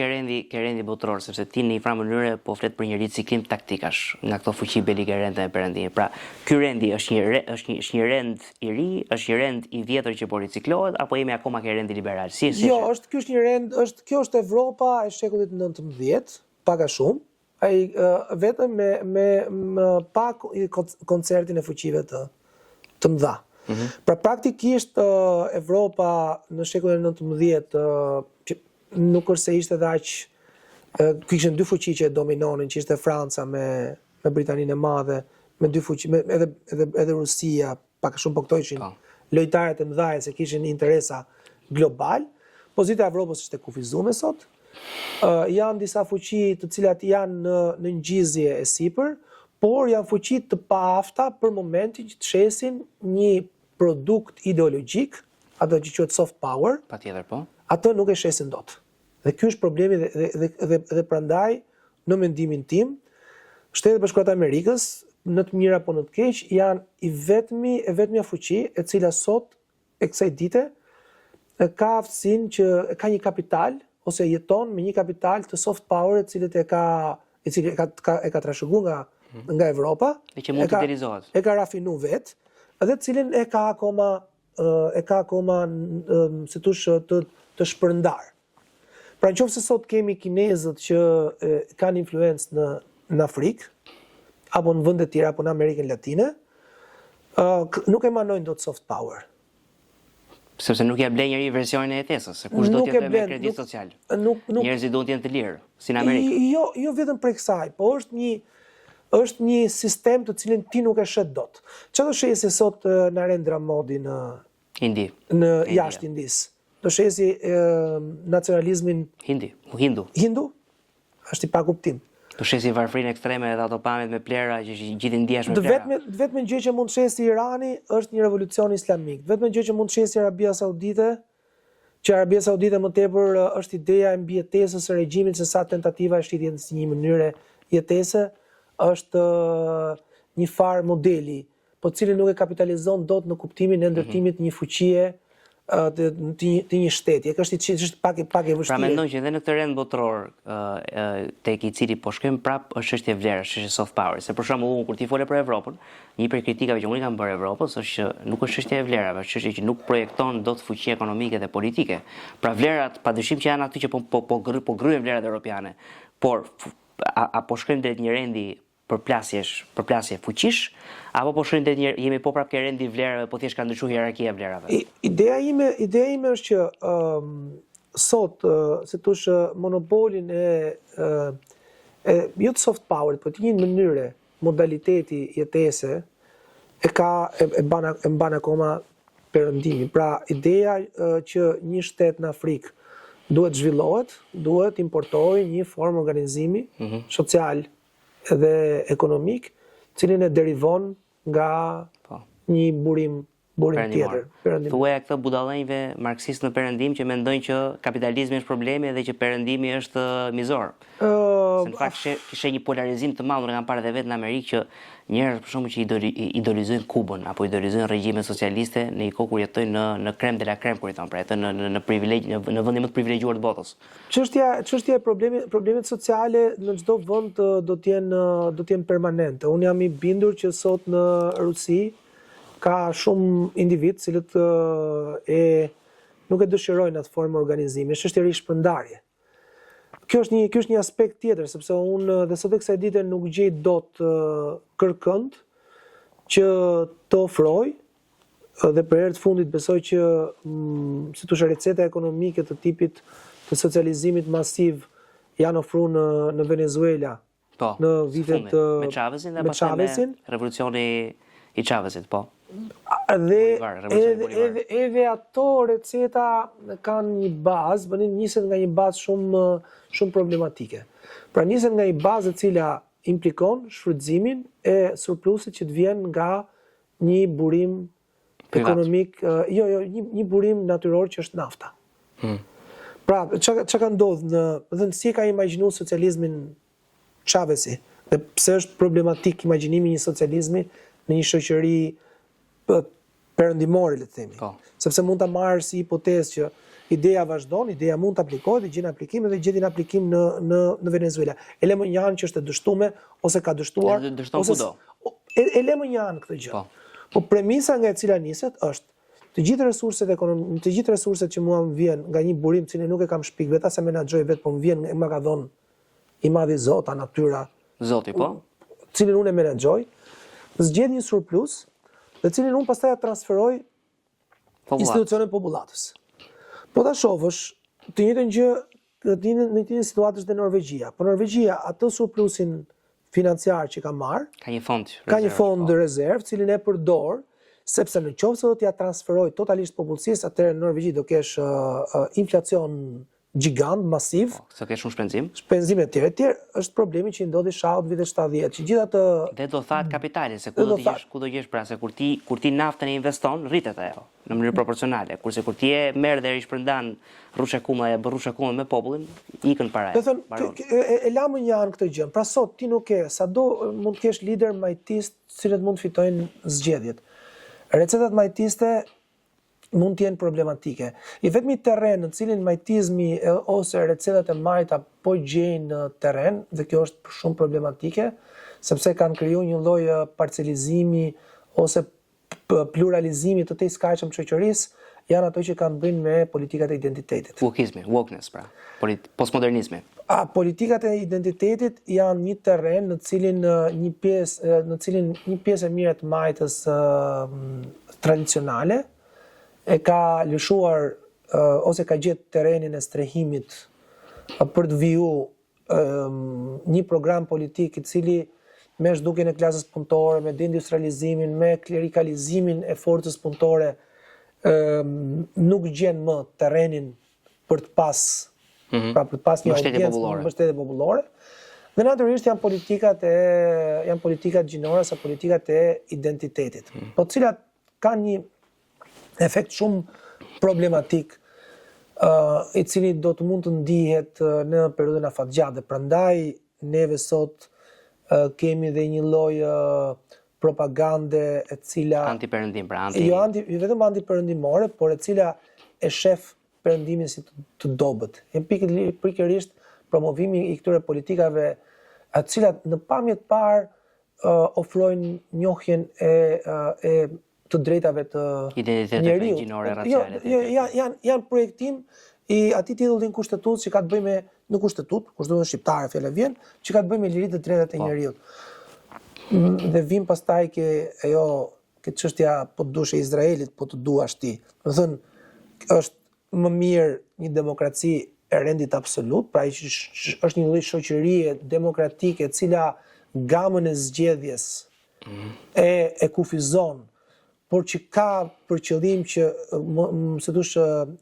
kerendi botror, sepse ti në një farë mënyrë po flet për një riciklim taktikash nga këto fuqi beligerante e perëndimit. Pra ky rendi është një rend i ri, është një rend i vjetër që po riciklohet, apo jemi akoma ke rendi liberal? Jo, ky është një rend, kjo është Evropa e shekullit 19, pak a shumë, ai vetëm me pak koncertin e fuqive të mëdha. Pra praktikisht Evropa në shekullin e 19 që nuk është se ishte dhe aq kishin dy fuqi që dominonin, që ishte Franca me Britaninë e Madhe, me dy fuqi, edhe Rusia, pak shumë po këto ishin lojtarët e mëdhaj se kishin interesa global. Pozita e Evropës është e kufizuar sot. Janë disa fuqi të cilat janë në ngjizje e sipër, por janë fuqi të paafta për momentin që të shesin një produkt ideologjik, ato që quhet soft power. Patjetër po. Ato nuk e shesin dot. Dhe ky është problemi dhe prandaj në mendimin tim, Shtetet Bashkuara të Amerikës, në të mirë apo në të keq, janë e vetmja fuqi e cila sot e kësaj dite ka aftësinë që ka një kapital ose jeton me një kapital të soft power e cili e ka trashëguar nga Evropa, dhe që mund të utilizohet. E ka rafinu vetë, dhe të cilin e ka akoma si thosh të shpërndar. Pra nëse sot kemi kinezët që kanë influencë në Afrikë, apo në vende tjera, apo në Amerikën Latine, nuk e manojnë dot soft power. Sepse nuk ja ble njëri versionin e jetesës, se kush do të jetë me kredi social. Njerëzit do të jenë të lirë, si në Amerikë. Jo vetëm për kësaj, po është një sistem të cilin ti nuk e shet dot. Çfarë do shesi sot Narendra Modi në Indi, në jashtë Indis? Do shesi nacionalizmin hindu? Është i pakuptim. Do shesi varfrinë ekstreme dhe ato pamjet me plera që gjithë ndihesh me plera. Vetëm gjë që mund shesi Irani është një revolucion islamik. Vetëm gjë që mund shesi Arabia Saudite, që Arabia Saudite më tepër është ideja e mbijetesës së regjimit se sa tentativa e shitjes në një mënyrë jetese, është një farë modeli, po cilin nuk e kapitalizon dot në kuptimin e ndërtimit një fuqie të një shteti. Është pak e vështirë. Pra mendoj që edhe në këtë rend botror tek i cili po shkojmë prap është çështje vlerash, çështje soft power. Se për shembull kur ti fole për Evropën, një prej kritikave që unë kam bërë Evropës është që nuk është çështje e vlerave, është çështje që nuk projekton dot fuqi ekonomike dhe politike. Pra vlerat padyshim që janë aty që po gryhen vlerat europiane. Por apo shkojmë drejt një rendi përplasje fuqish, apo po shojmë drejt jemi po prapë ke rendi vlerave, po thjesht ka ndryshuar hierarkia e vlerave. Ideja ime është që sot, si thosh, monopolin jo të soft power, por të një mënyre, modaliteti jetese e mban akoma perëndimin. Pra ideja që një shtet në Afrikë duhet zhvillohet, duhet importojë një formë organizimi social dhe ekonomik, cilin e derivon nga një burim tjetër. Thuaj këtë budallënjve marksistë në perëndim që mendojnë që kapitalizmi është problemi dhe që perëndimi është mizor. Se në fakt kishte një polarizim të madh, unë kam parë edhe vetë në Amerikë që njerëz për shkakun që idolizojnë Kubën apo idolizojnë regjime socialiste në një kohë kur jetojnë në krem de la krem, kur jeton, pra jetojnë në privilegj, në vendin më të privilegjuar të botës. Çështja e problemet sociale në çdo vend do të jenë permanente. Unë jam i bindur që sot në Rusi ka shumë individ cilët nuk e dëshirojnë atë formë organizimi, është e rishpërndarje. Kjo është një aspekt tjetër, sepse unë dhe sot e kësaj dite nuk gjej dot kërkënd që të ofroj, dhe për herë të fundit besoj që si thosh receta ekonomike të tipit të socializimit masiv janë ofruar në Venezuela. Në vitet me Chavezin dhe pastaj me revolucioni i Chavezit, po. Dhe edhe ato receta kanë një bazë, niset nga një bazë shumë problematike. Pra niset nga një bazë e cila implikon shfrytëzimin e surplusit që të vjen nga një burim ekonomik, një burim natyror që është nafta. Pra, çka ka ndodhur si ka imagjinuar socializmin Chavezi, dhe pse është problematik imagjinimi një socializmi në një shoqëri perëndimore, le të themi. Sepse mund ta marrësh si hipotezë që ideja vazhdon, ideja mund të aplikohet, dhe gjen aplikim dhe gjetin aplikim në Venezuela. E lëmë një anë që është e dështuar ose ka dështuar, e lëmë një anë këtë gjë. Po premisa nga e cila niset është të gjithë resurset që mua më vjen nga një burim që nuk e kam shpik vetë, se menaxhoj vetë, po më vjen më ka dhënë i madhi Zota, natyra. Zoti, po. Cilin unë e menaxhoj, zgjedh një surplus dhe cilin unë pastaj ja transferoj institucionet popullatës. Po ta shohësh, të njëjtën gjë në të njëjtën situatë është dhe Norvegjia. Po Norvegjia atë surplusin financiar që ka marrë, ka një fond rezervë, cilin e përdor, sepse në qoftë se do t'ja transferoj totalisht popullsisë, atëherë në Norvegji do kesh inflacion gjigant, masiv. Se ke shumë shpenzim. Shpenzime të tjerë, është problemi që i ndodhi shahut vitet 70. Që gjithatë dhe do thatë kapitali, se ku do gjesh pra, se kur ti naftën e investon, rritet ajo në mënyrë proporcionale. Kurse kur ti e merr dhe rishpërndan rrushakuma e bën rrushakuma me popullin, ikën para. Do thënë, e lamë një anë këtë gjë. Pra sot ti nuk ke, sado mund të kesh lider majtistë, cilët mund të fitojnë zgjedhjet. Recetat majtiste mund të jenë problematike. I vetmi terren në cilin majtizmi ose recetat e majta po gjejnë në terren, dhe kjo është shumë problematike, sepse kanë kriju një lloj parcelizimi ose pluralizimi të tejskajshëm të shoqërisë, janë ato që kanë bënë me politikat e identitetit. Wokeness pra, postmodernizmi. Politikat e identitetit janë një terren në cilin një pjesë e mirë të majtës tradicionale e ka lëshuar ose ka gjetë terrenin e strehimit për të viju një program politik i cili me zhdukjen e klasës punëtore, me deindustrializimin, me klerikalizimin e forcës punëtore, nuk gjen më terrenin për të pas pra për të pas një mbështetje popullore. Dhe natyrisht janë politikat gjinore ose politikat e identitetit. Po të cilat kanë një efekt shumë problematik i cili do të mund të ndihet në periudhën afatgjatë. Prandaj neve sot kemi dhe një lloj propagande e cila antiperëndim, pra jo vetëm antiperëndimore, por e cila e shef perëndimin si të dobët. Pikërisht promovimi i këtyre politikave atë cilat në pamje të parë ofrojnë njohjen e të drejtave të njeriut. Janë projektim i atij titulli kushtetues që ka të bëjë me në kushtetutë shqiptare fjala vjen, që ka të bëjë me liritë të drejtat e njeriut. Dhe vim pastaj ke çështja po të dush e Izraelit, po të duash ti. Do thënë, është më mirë një demokraci e rendit absolut, pra është një lloj shoqërie demokratike e cila gamën e zgjedhjes e kufizon, por që ka për qëllim që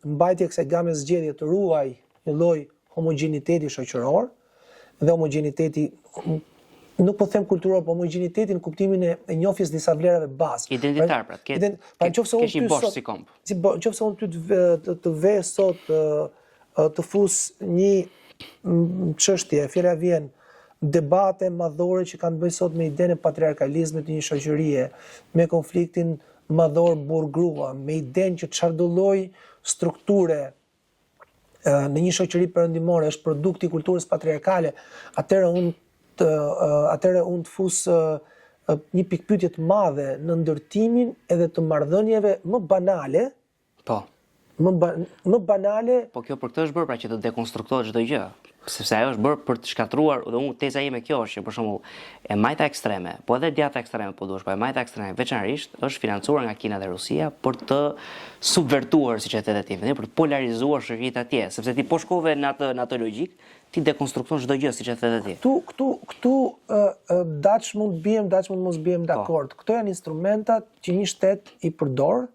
mbajtja e kësaj game zgjedhje të ruaj një lloj homogjiniteti shoqëror, dhe homogjiniteti nuk po them kulturor, po homogjiniteti në kuptimin e njohjes disa vlerave bazë. Identitar, pra, kesh një bosh si komp. Nëse unë ty të ve sot të fus një çështje, fjala vjen, debate madhore që kanë bëjë sot me idenë e patriarkalizmit të një shoqërie, me konfliktin madhor burr-grua, me idenë që çfarëdo lloj strukture në një shoqëri perëndimore është produkt i kulturës patriarkale, atëherë unë të fus një pikpyetje të madhe në ndërtimin edhe të marrëdhënieve më banale. Po. Më banale. Po kjo për këtë është bërë pra që të dekonstruktohet çdo gjë. Sepse ajo është bërë për të shkatruar, dhe unë teza ime kjo është që për shembull e majta ekstreme, po edhe djata ekstreme po duash, po e majta ekstreme veçanërisht është financuar nga Kina dhe Rusia për të subvertuar, siç e thotë ti, për të polarizuar shoqëritë atje, sepse ti po shkove në atë logjik, ti dekonstrukton çdo gjë, siç e thotë ti. Këtu daç mund biem, daç mund mos biem dakord. Këto janë instrumentat që një shtet i përdor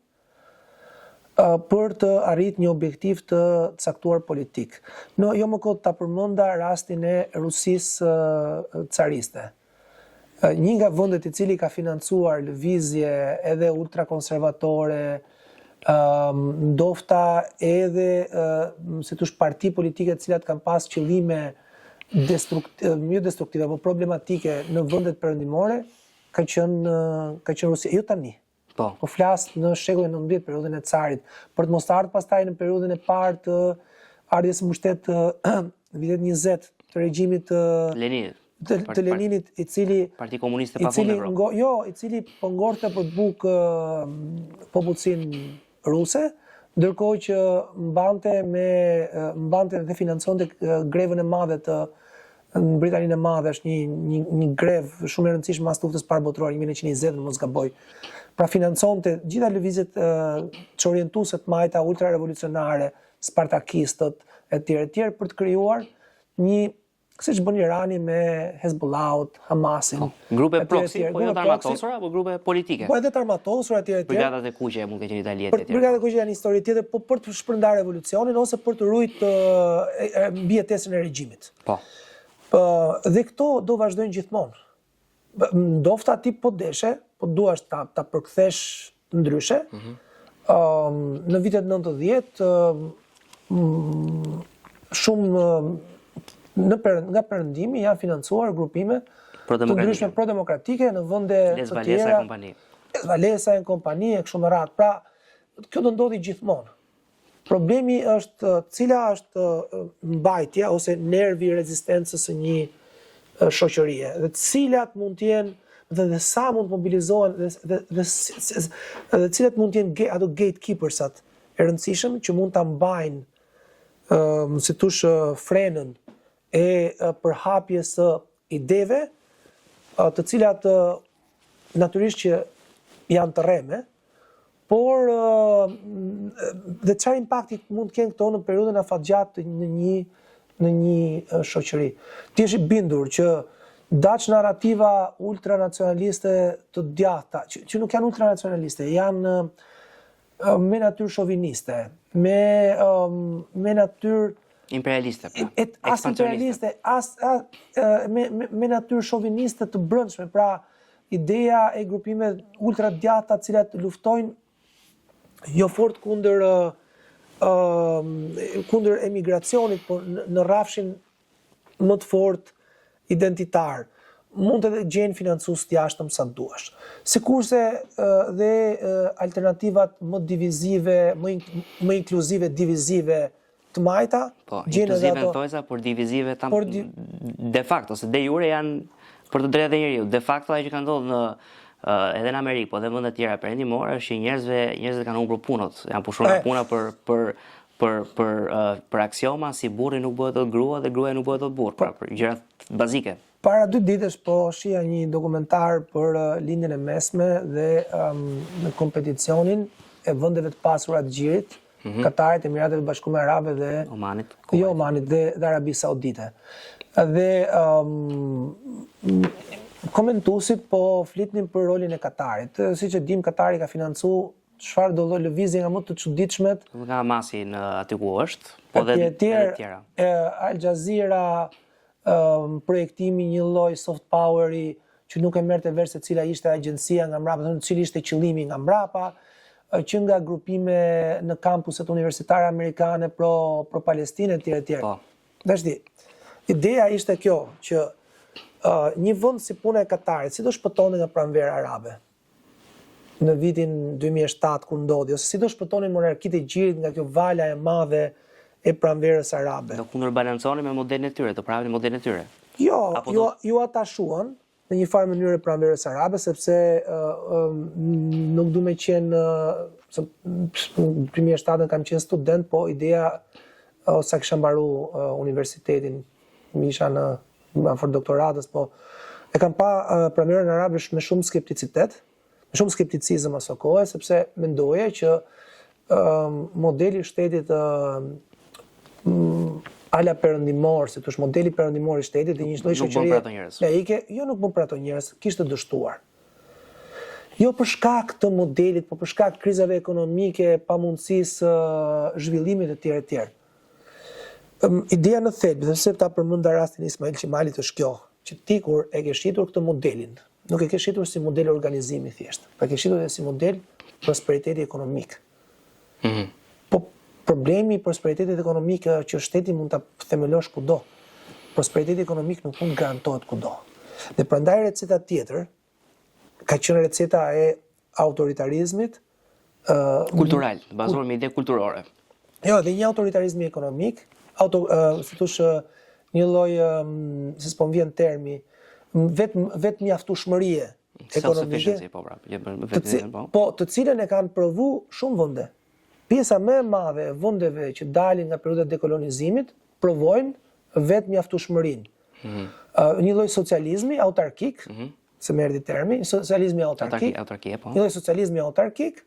për të arrit një objektiv të caktuar politik. Jo më kot ta përmenda rastin e Rusisë cariste. Një nga vendet i cili ka financuar lëvizje edhe ultrakonservatore, ndofta edhe si thosh parti politike të cilat kanë pas qëllime jo destruktive, apo problematike në vendet perëndimore, ka qenë Rusia. Jo tani. Po flas në shekullin 19, periudhën e carit, për të mos ardhur pastaj në periudhën e parë të ardhjes së mbështet vitet 20 të regjimit të Leninit, i cili Parti Komuniste pa fund Evropë. I cili po ngorte për bukë popullsinë ruse, ndërkohë që mbante dhe financonte grevën e madhe të në Britaninë e Madhe është një grevë shumë e rëndësishme pas luftës parë botërore 1920, në mos gaboj. Pra financonte gjitha lëvizjet që orientuese të majta ultrarevolucionare, spartakistët etj. Për të krijuar një, siç bën Irani me Hezbollahut, Hamasin. Grupe proxy, po jo të armatosura, apo grupe politike? Po edhe të armatosura etj. Brigadat e kuqe mund të kenë një Itali etj. Brigadat e kuqe janë histori tjetër, po për të shpërndarë revolucionin ose për të ruajtur mbi jetesën e regjimit. Po. Dhe këto do vazhdojnë gjithmonë. Ndofta ti po deshe, po duash ta përkthesh ndryshe. Në vitet 90 shumë nga perëndimi janë financuar grupime të ndryshme prodemokratike në vende të tjera. Valesa e kompani e kështu me radhë. Pra, kjo do ndodhi gjithmonë. Problemi është cila është mbajtja ose nervi i rezistencës së një shoqërie, dhe cilat mund të jenë dhe sa mund të mobilizohen dhe cilat mund të jenë ato gatekeepersat e rëndësishëm që mund ta mbajnë si thosh frenën e përhapjes së ideve, të cilat natyrisht që janë të rreme, por dhe çfarë impakti mund të kenë këto në periudhën afatgjatë në një shoqëri. Ti je i bindur që daç narrativa ultranacionaliste të djathta, që nuk janë ultranacionaliste, janë me natyrë shoviniste, me natyrë imperialiste, as imperialiste, me natyrë shoviniste të brendshme, pra ideja e grupime ultra djathta të cilat luftojnë jo fort kundër emigracionit, por në rrafshin më të fort identitar. Mund të gjenë financues të jashtëm sa duash. Sikurse dhe alternativat më divizive, më inkluzive, divizive të majta, po, inkluzive në thojza, por divizive de facto, ose de jure janë për të drejtat e njeriut. De facto ajo që ka ndodhur edhe në Amerikë, po edhe vende të tjera perëndimore, është që njerëzit kanë humbur punët, janë pushuar nga puna për aksioma, si burri nuk bëhet dot grua dhe gruaja nuk bëhet dot burr, pra për gjërat bazike. Para 2 ditësh po shija një dokumentar për lindjen e mesme dhe në kompeticionin e vendeve të pasura të gjirit, Katarit, Emiratet e Bashkuara Arabe dhe Omanit. Jo Omanit dhe Arabi Saudite. Dhe komentuesit po flitnin për rolin e Katarit. Siç e dim, Katari ka financuar çfarë do lloj lëvizje nga më të çuditshmet. Nga Hamasi aty ku është, po dhe tjera. Al Jazeera projektimi një lloj soft poweri që nuk e merrte vesh se cila ishte agjencia nga mbrapa, thonë cili ishte qëllimi nga mbrapa, që nga grupime në kampuset universitare amerikane pro Palestinë etj. Dashni, ideja ishte kjo që një vend si puna e Katarit, si do shpëtonte nga pranvera arabe në vitin 2007 kur ndodhi, ose si do shpëtonin monarkitë e gjirit nga kjo vala e madhe e pranverës arabe. Do kundërbalanconin me modelin e tyre, të pravin modelin e tyre. Jo atashuan në një farë mënyrë pranverës arabe, sepse nuk du me qenë, në 2007 kam qenë student, po ideja, sa kisha mbaru universitetin, më isha në afër doktoratës, po e kam pa pranverën arabe me shumë skepticitet, me shumë skepticizëm aso kohë, sepse mendoje që modeli i shtetit ala perëndimor, si thosh modeli perëndimor i shtetit dhe një lloj shoqërie laike, jo nuk bën për ato njerëz, kishte dështuar. Jo për shkak të modelit, por për shkak të krizave ekonomike, pamundësisë zhvillimit etj. etj. Ideja në thelb, sepse ta përmenda rastin e Ismail Qimalit, është kjo, që ti kur e ke shitur këtë modelin, nuk e ke shitur si model organizimi thjesht, por e ke shitur si model prosperiteti ekonomik. Po problemi i prosperitetit ekonomik që shteti mund ta themelosh kudo. Prosperiteti ekonomik nuk mund garantohet kudo. Dhe prandaj receta tjetër ka qenë receta e autoritarizmit kultural, bazuar me ide kulturore. Jo, dhe një autoritarizmi ekonomik, si thosh një lloj, se s'po vjen termi, vetë mjaftueshmërie ekonomike, të cilën e kanë provu shumë vende. Pjesa më e madhe e vendeve që dalin nga periudha e dekolonizimit provojnë vetë mjaftueshmërinë. një lloj socializmi autarkik, se më erdhi termi, socializmi autarkik. Po. Një lloj socializmi autarkik,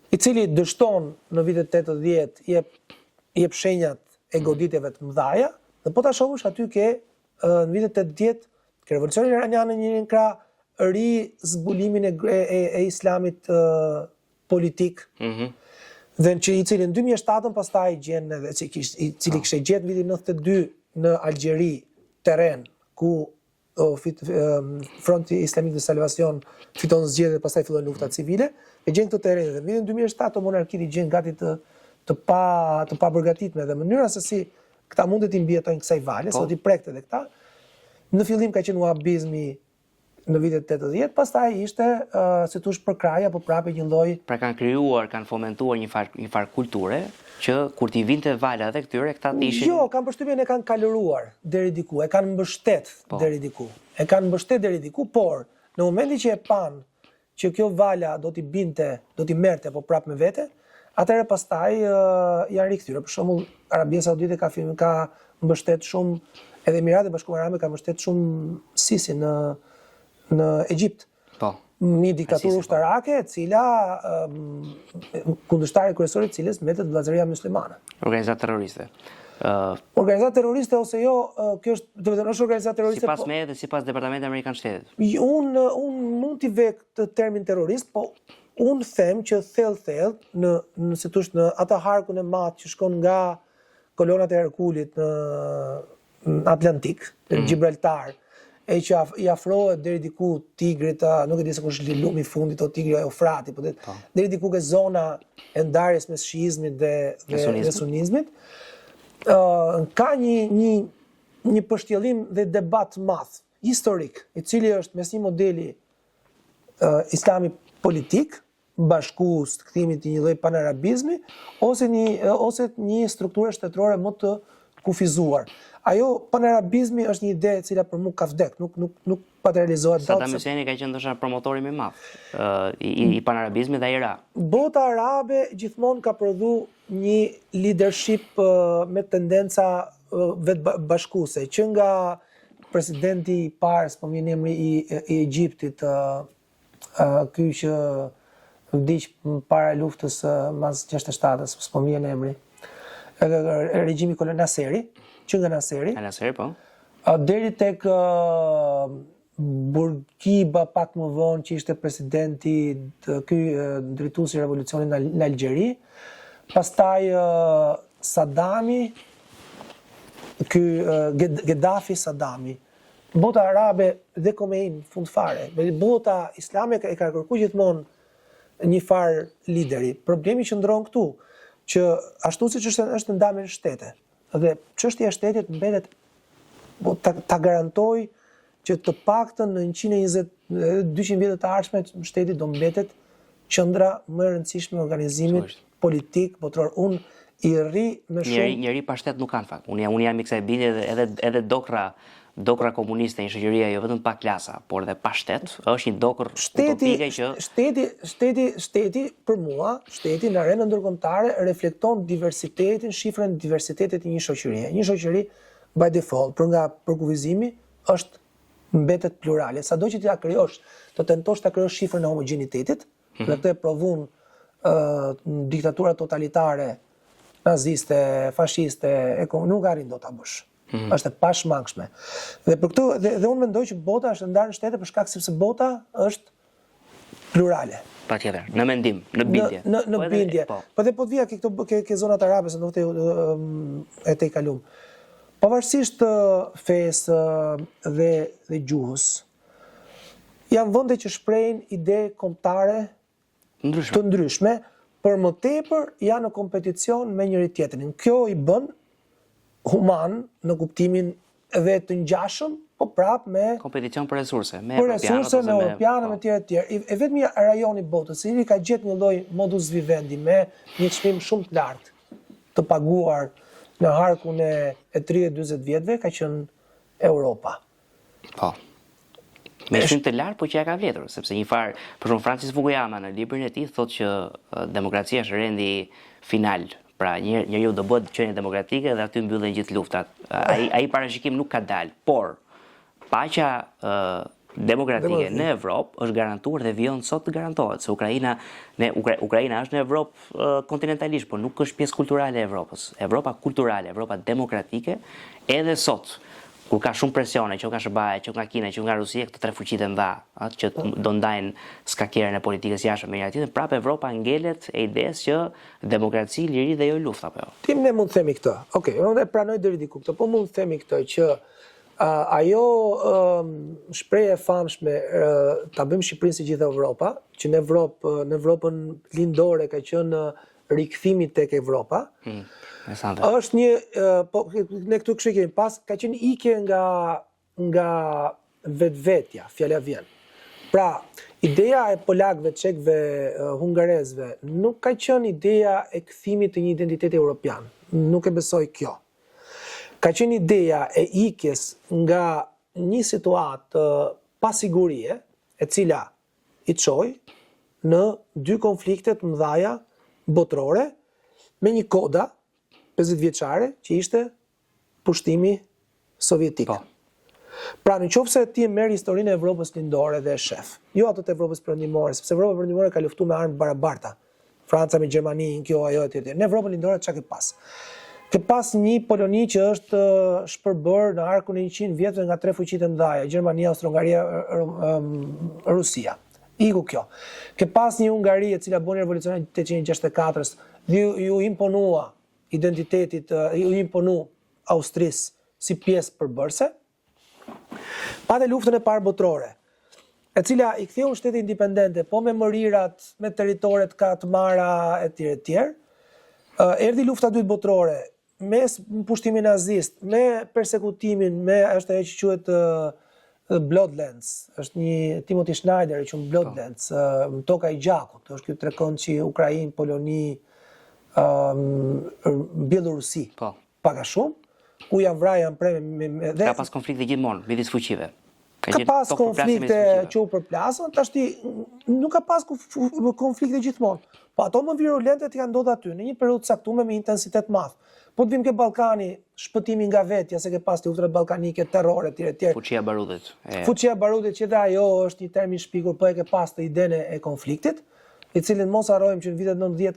i cili dështon në vitet 80 jep shenjat e goditjeve të mëdhaja, dhe po ta shohësh aty ke në vitet 80 ke revolucionin iranian në një krah, zbulimin e islamit politik, dhe që i cili në 2007 pastaj gjen edhe i cili kishte gjetë në vitin 92 në Algjeri terren ku Fronti Islamik de Salvacion fiton zgjedhjet dhe pastaj fillon lufta civile, e gjen këtë terren dhe në vitin 2007 monarkitë i gjen gati të pa përgatitme dhe mënyra se si këta mundet i mbijetojnë kësaj vale, se do t'i prekte edhe këta. Në fillim ka qenë wahabizmi në vitet 80, pastaj ishte si thosh për kraj apo prapë një lloj. Pra kanë fomentuar një far kulture që kur t'i vinte vala dhe këtyre këta ishin. Jo, kanë përshtypjen e kanë kalëruar deri diku, e kanë mbështet deri diku. E kanë mbështet deri diku, por në momentin që e pan që kjo vala do t'i binte, do t'i merrte apo prapë me vete, atëherë pastaj janë rikthyer. Për shembull, Arabia Saudite ka mbështet shumë, edhe Emiratet Bashkuara Arabe ka mbështet shumë Sisi në Egjipt. Po. Një diktaturë ushtarake e cila kundërshtari kryesor i cilës mbetet Vllazëria Myslimane. Organizatë terroriste. Organizatë terroriste ose jo, kjo është organizatë terroriste. Sipas me dhe sipas Departamentit Amerikan Shtetit. Unë mund t'i vek të termin terrorist, po unë them që thellë në si thosh në ata harkun e madh që shkon nga kolonat e Herkulit në Atlantik, në Gibraltar, e që i afrohet deri diku Tigrit, nuk e di se kush lumi i fundit o Tigri o Eufrati, po deri diku ke zona e ndarjes mes shiizmit dhe sunizmit. Ka një përshtjellim dhe debat madh historik, i cili është mes një modeli islami politik, bashkues të kthimit të një lloj panarabizmi, ose një strukture shtetërore më të kufizuar. Ajo panarabizmi është një ide e cila për mua ka vdek, nuk materializohet dot. Saddam Husseini ka qenë ndoshta promotori më i madh i panarabizmit dhe Irak. Bota arabe gjithmonë ka prodhu një leadership me tendenca vetë bashkuese, që nga presidenti i parë, s'po vjen emri i Egjiptit, ky që vdiq para luftës mas 67-s, s'po vjen emri. Regjimi kolonial Naseri, që nga Naseri. Naseri, po. Deri tek Bourguiba pak më vonë që ishte presidenti ky drejtuesi i revolucionit në Algjeri. Pastaj Saddami, ky Gheddafi Saddami. Bota arabe dhe Khomeini fund fare. Bota islame e ka kërkuar gjithmonë një far lideri. Problemi që ndron këtu, që ashtu siç është ndamjen e shtete. Dhe çështja e shtetit mbetet ta garantoj që të paktën në 120-200 vjet të ardhshme shteti do mbetet qendra më e rëndësishme e organizimit politik botror. Unë i rri me shumë njëri pa shtet nuk kanë fakt. Unë jam i kësaj bindje edhe dokra komuniste, një shoqëria jo vetëm pa klasa, por dhe pa shtet, është një dokër utopike që shteti për mua, shteti në arenën ndërkombëtare reflekton diversitetin, shifrën e diversitetit të një shoqërie. Një shoqëri by default, për kufizimi, mbetet plurale. Sado që ti ta krijosh, të tentosh ta krijosh shifrën e homogenitetit, dhe këtë e provun diktatura totalitare, naziste, fashiste, nuk arrin dot ta bësh. Është e pashmangshme. Dhe për këtë dhe unë mendoj që bota është ndarë në shtete për shkak sepse bota është plurale. Patjetër, në mendim, në bindje. Në bindje. Po dhe po të vija ke zonat arabe, se do të e te i kalum. Pavarësisht fesë dhe gjuhës, janë vende që shprehin ide kombëtare të ndryshme, por më tepër janë në kompeticion me njëri tjetrin. Kjo i bën human në kuptimin edhe të ngjashëm, po prapë me kompeticion për resurse, me europianë, me tjerë. E vetmi rajoni botës, i cili ka gjetë një lloj modus vivendi me një çmim shumë të lartë të paguar në harkun e 30-40 vjetëve, ka qenë Europa. Po. Me shumë të lartë, po që ja ka vletur, sepse një farë, për shumë Francis Fukuyama në librin e tij thotë që demokracia është rendi final Pra njeriu do bëhet qenie demokratike dhe aty mbyllen gjithë luftat. Ai parashikim nuk ka dalë, por paqja demokratike në Evropë është garantuar dhe vijon sot të garantohet, se Ukraina është në Evropë kontinentalisht, por nuk është pjesë kulturale e Evropës. Evropa kulturale, Evropa demokratike, edhe sot, kur ka shumë presione, që nga SBA, që nga Kina, që nga Rusia, këto tre fuqitë e mëdha, që do ndajnë skakierën e politikës jashtme me njëra tjetrën, prapë Evropa ngelet e idesë që demokraci, liri dhe jo luftë apo jo. Tim ne mund të themi këtë. Okej, unë e pranoj deri diku këtë, po mund të themi këtë që ajo shprehje e famshme ta bëjmë Shqipërinë si gjithë Evropa, që në Evropën lindore ka qenë rikthimi tek Evropa. Është një po ne këtu kështu kemi pas ka qenë ikje nga vetvetja, fjala vjen. Pra, ideja e polakëve, çekëve, hungarezëve nuk ka qenë ideja e kthimit të një identiteti evropian. Nuk e besoj kjo. Ka qenë ideja e ikjes nga një situatë pasigurie, e cila i çoi në dy konflikte të mëdha botërore me një koda 50 vjeçare që ishte pushtimi sovjetik. Pra në qoftë se ti merr historinë e Evropës lindore dhe e shef, jo ato të Evropës perëndimore, sepse Evropa perëndimore ka luftuar me armë barabarta. Franca me Gjermaninë, kjo ajo etj. Në Evropën lindore çka ke pas? Ke pas një Poloni që është shpërbër në arkun e 100 vjetëve nga tre fuqitë e mëdha, Gjermania, Austro-Hungaria, Rusia. Iku kjo. Ke pas një Hungari e cila bën revolucionin 1864-s, ju imponua identitetit, ju imponu Austrisë si pjesë përbërëse. Pate luftën e parë botërore, e cila i ktheu shtete indipendente, po me mërirat, me teritoret ka të marra etj. Erdhi lufta e dytë botërore, me pushtimin nazist, me persekutimin, me është ajo që quhet Bloodlands, është një Timothy Schneider që Bloodlands, toka e gjakut, është ky trekënd që Ukrainë, Poloni, Bielorusi, pak a shumë, ku janë vrarë janë prerë ka pas konflikte gjithmonë midis fuqive. Ka pas konflikte që u përplasën, tashti nuk ka pas konflikte gjithmonë. Po ato më virulente të janë ndodhur aty në një periudhë caktuar me intensitet madh. Po të vim ke Ballkani, shpëtimi nga vetja, se ke pas luftrat ballkanike, terror etj. Fuqia barudit. Fuqia barudit që dhe ajo është një termin shpikur, po e ke pas të idenë e konfliktit, i cilin mos harrojmë që në vitet 90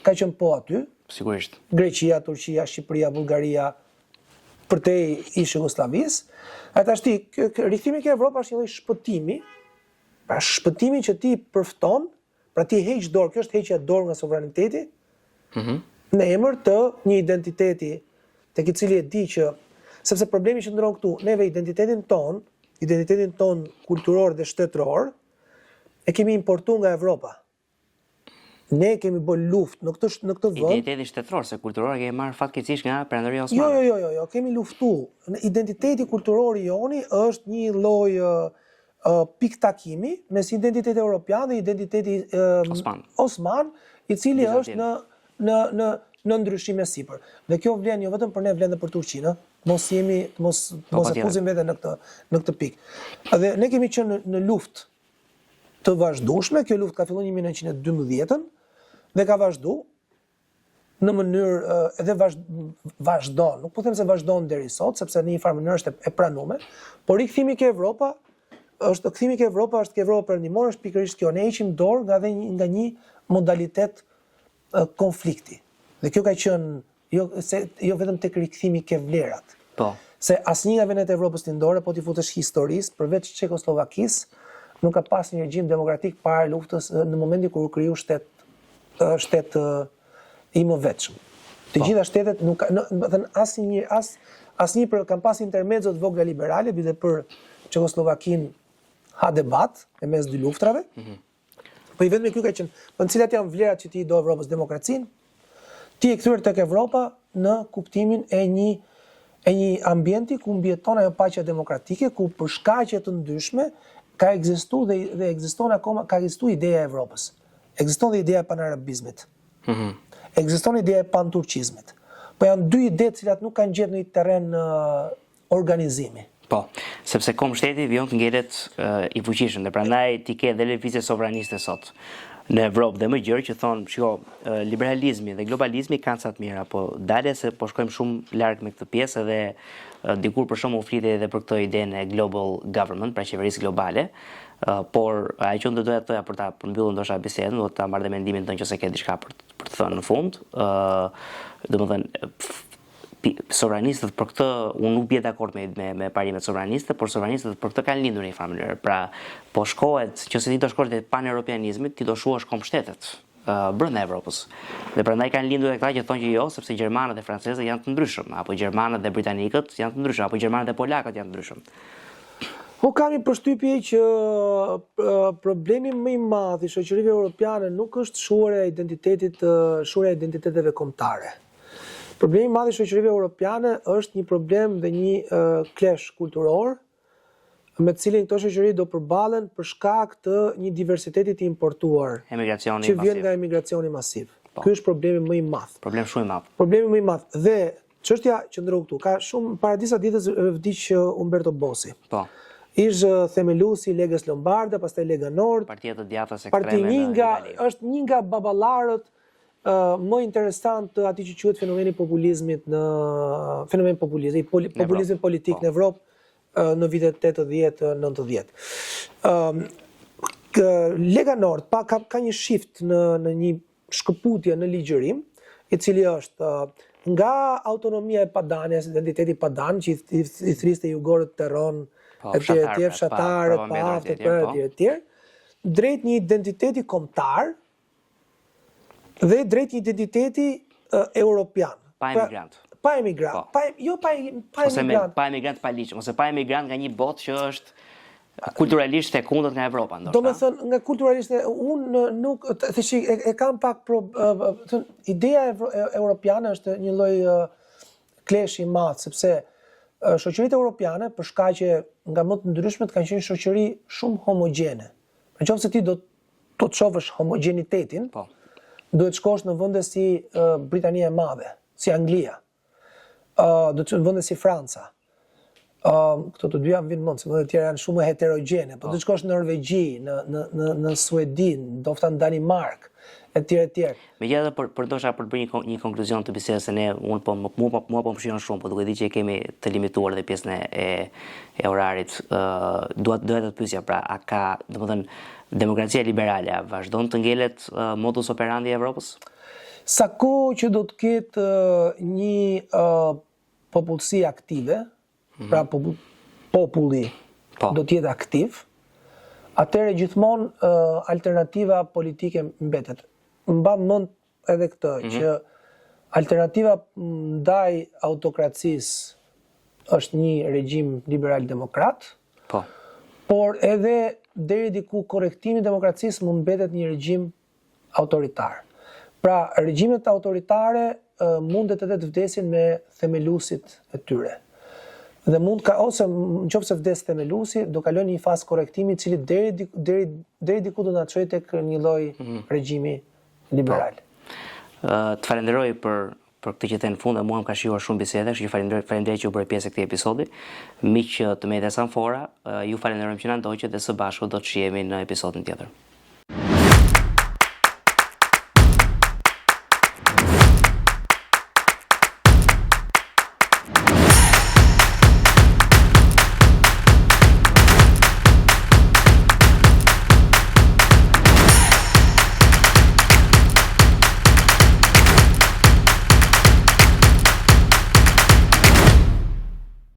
ka qenë po aty. Sigurisht. Greqia, Turqia, Shqipëria, Bullgaria, përtej ish Jugosllavisë. Atashti, rikthimi ke Evropa është një lloj shpëtimi, pra shpëtimi që ti përfton, pra ti heq dorë, kjo është heqja dorë nga sovraniteti, në emër të një identiteti tek i cili e di që, sepse problemi që ndron këtu, neve identitetin ton kulturor dhe shtetëror, e kemi importuar nga Evropa. Ne kemi bërë luftë në këtë vend. Identiteti shtetëror, se kulturor e kemi marrë fatkeqësisht nga Perandoria Osmane. Jo, kemi luftuar. Identiteti kulturor i joni është një lloj piktakimi mes identitetit evropian dhe identiteti Osman, i cili është në ndryshime sipër. Dhe kjo vlen jo vetëm për ne, vlen edhe për Turqinë, mos e fuzim veten në këtë pikë. Dhe ne kemi qenë në luftë të vazhdueshme, kjo luftë ka filluar në 1912 dhe ka vazhdu në mënyrë edhe vazhdon, nuk po them se vazhdon deri sot, sepse në një farë mënyrë është e pranuar, por rikthimi ke Evropa është ke Evropa perëndimore është pikërisht kjo, ne heqim dorë nga një modalitet konflikti. Dhe kjo ka qenë jo vetëm tek rikthimi ke vlerat. Po. Se asnjë nga vendet e Evropës lindore, po ti futesh historisë, përveç Çekoslovakisë, nuk ka pas një regjim demokratik para luftës në momentin kur u kriju shtet i mëvetshëm. Të gjitha shtetet nuk asnjë kanë pas intermezzo të vogla liberale, bile për Çekoslovakinë ha debat e mes dy luftrave. Po i vetëm ky ka qenë, po në cilat janë vlerat që ti do Evropës, demokracinë, ti e kthyer tek Evropa në kuptimin e një ambienti ku mbijeton ajo paqja demokratike, ku për shkaqe të ndryshme ka ekzistuar dhe ekziston akoma, ka ekzistuar ideja e Evropës. Ekziston dhe ideja e panarabizmit. Ekziston ideja e panturqizmit. Po janë dy ide të cilat nuk kanë gjetur në një terren organizimi. Po, sepse kombështeti vjen të ngelet I fuqishëm dhe prandaj ti ke dhe lëvizje sovraniste sot në Evropë dhe më gjërë që thonë, shiko, liberalizmi dhe globalizmi kanë ca të mira, po dalja se po shkojmë shumë larg me këtë pjesë edhe dikur për shkak flitet edhe për këtë idenë e global government, pra qeverisë globale, por ajo që doja të thoja për ta përmbyllur ndoshta bisedën, do ta marrë mendimin tënd nëse ke diçka për të thënë në fund, domethënë sovranistët për këtë, unë nuk bie dakord me parimet sovraniste, por sovranistët për këtë kanë lindur në një farë mënyrë. Pra, po shkohet, nëse ti do shkosh te pan-europianizmi, ti do shuash kombështetet brenda Evropës. Dhe prandaj kanë lindur edhe këta që thonë që jo, sepse gjermanët dhe francezët janë të ndryshëm, apo gjermanët dhe britanikët janë të ndryshëm, apo gjermanët dhe polakët janë të ndryshëm. Po kam një përshtypje që problemi më I madh I shoqërive europiane nuk është shuarja e identiteteve kombëtare. Problemi I madh I shoqërive europiane është një problem dhe një klesh kulturor me të cilin këto shoqëri do përballen për shkak të një diversiteti të importuar që vjen nga emigracioni masiv. Ky është problemi më I madh. Problem shumë I madh. Problemi më I madh. Dhe çështja që ndron këtu, ka shumë para disa ditësh vdiq Umberto Bossi. Po. Ish themeluesi Legës Lombarde, pastaj Lega Nord. Partia të djathtas ekstreme. Është një nga baballarët më interesant të atij që quhet fenomeni populizmit populizmi politik në Evropë në vitet 80-90. Lega Nord ka një shift në një shkëputje në ligjërim, I cili është nga autonomia e Padanës, identiteti Padan që I thriste jugorët Terron, fshatarët, pa etj, drejt një identiteti kombëtar dhe drejt një identiteti europian. Pa emigrant. Pa emigrant. Pa emigrant. Pa emigrant pa ligj, ose pa emigrant nga një botë që është kulturalisht e kundërt nga Evropa, ndoshta. Domethënë nga kulturalisht unë nuk thash e kam pak ideja europiane është një lloj kleshi I madh sepse shoqëritë europiane për shkak që nga më të ndryshmet kanë qenë shoqëri shumë homogjene. Nëse ti do të shohësh homogjenitetin, duhet shkosh në vende si Britania e Madhe, si Anglia, do të në vende si Franca. Këto të dyja më vinë mend, se vendet tjera janë shumë heterogjene, po do të shkosh në Norvegji, në Suedi, ndoshta në Danimark, etj. Megjithatë për ndoshta për të bërë një konkluzion të bisedës se ne mua po më pëlqen shumë, po duke ditë që kemi të limituar dhe pjesën e orarit, dua të pyesja pra, a ka, domethënë, demokracia liberale vazhdon të ngelet modus operandi e Evropës? Sa kohë që do të ketë një popullsi aktive, pra populli do të jetë aktiv, atëherë gjithmonë alternativa politike mbetet. Mbam mend edhe këtë që alternativa ndaj autokracisë është një regjim liberal-demokrat, por edhe deri diku korrektimi I demokracisë mund mbetet një regjim autoritar. Pra, regjimet autoritare mundet edhe të vdesin me themeluesit e tyre. Dhe ose nëse vdes themeluesi, do kalojnë një fazë korrektimi I cili deri diku do na çojë tek një lloj regjimi liberal. Të falenderoj për këtë që the në fund, dhe mua më ka shijuar shumë biseda, kështu që falenderoj që u bëre pjesë e këtij episodi. Miq të Medias Amfora, ju falenderojmë që na ndoqët dhe së bashku do të shihemi në episodin tjetër.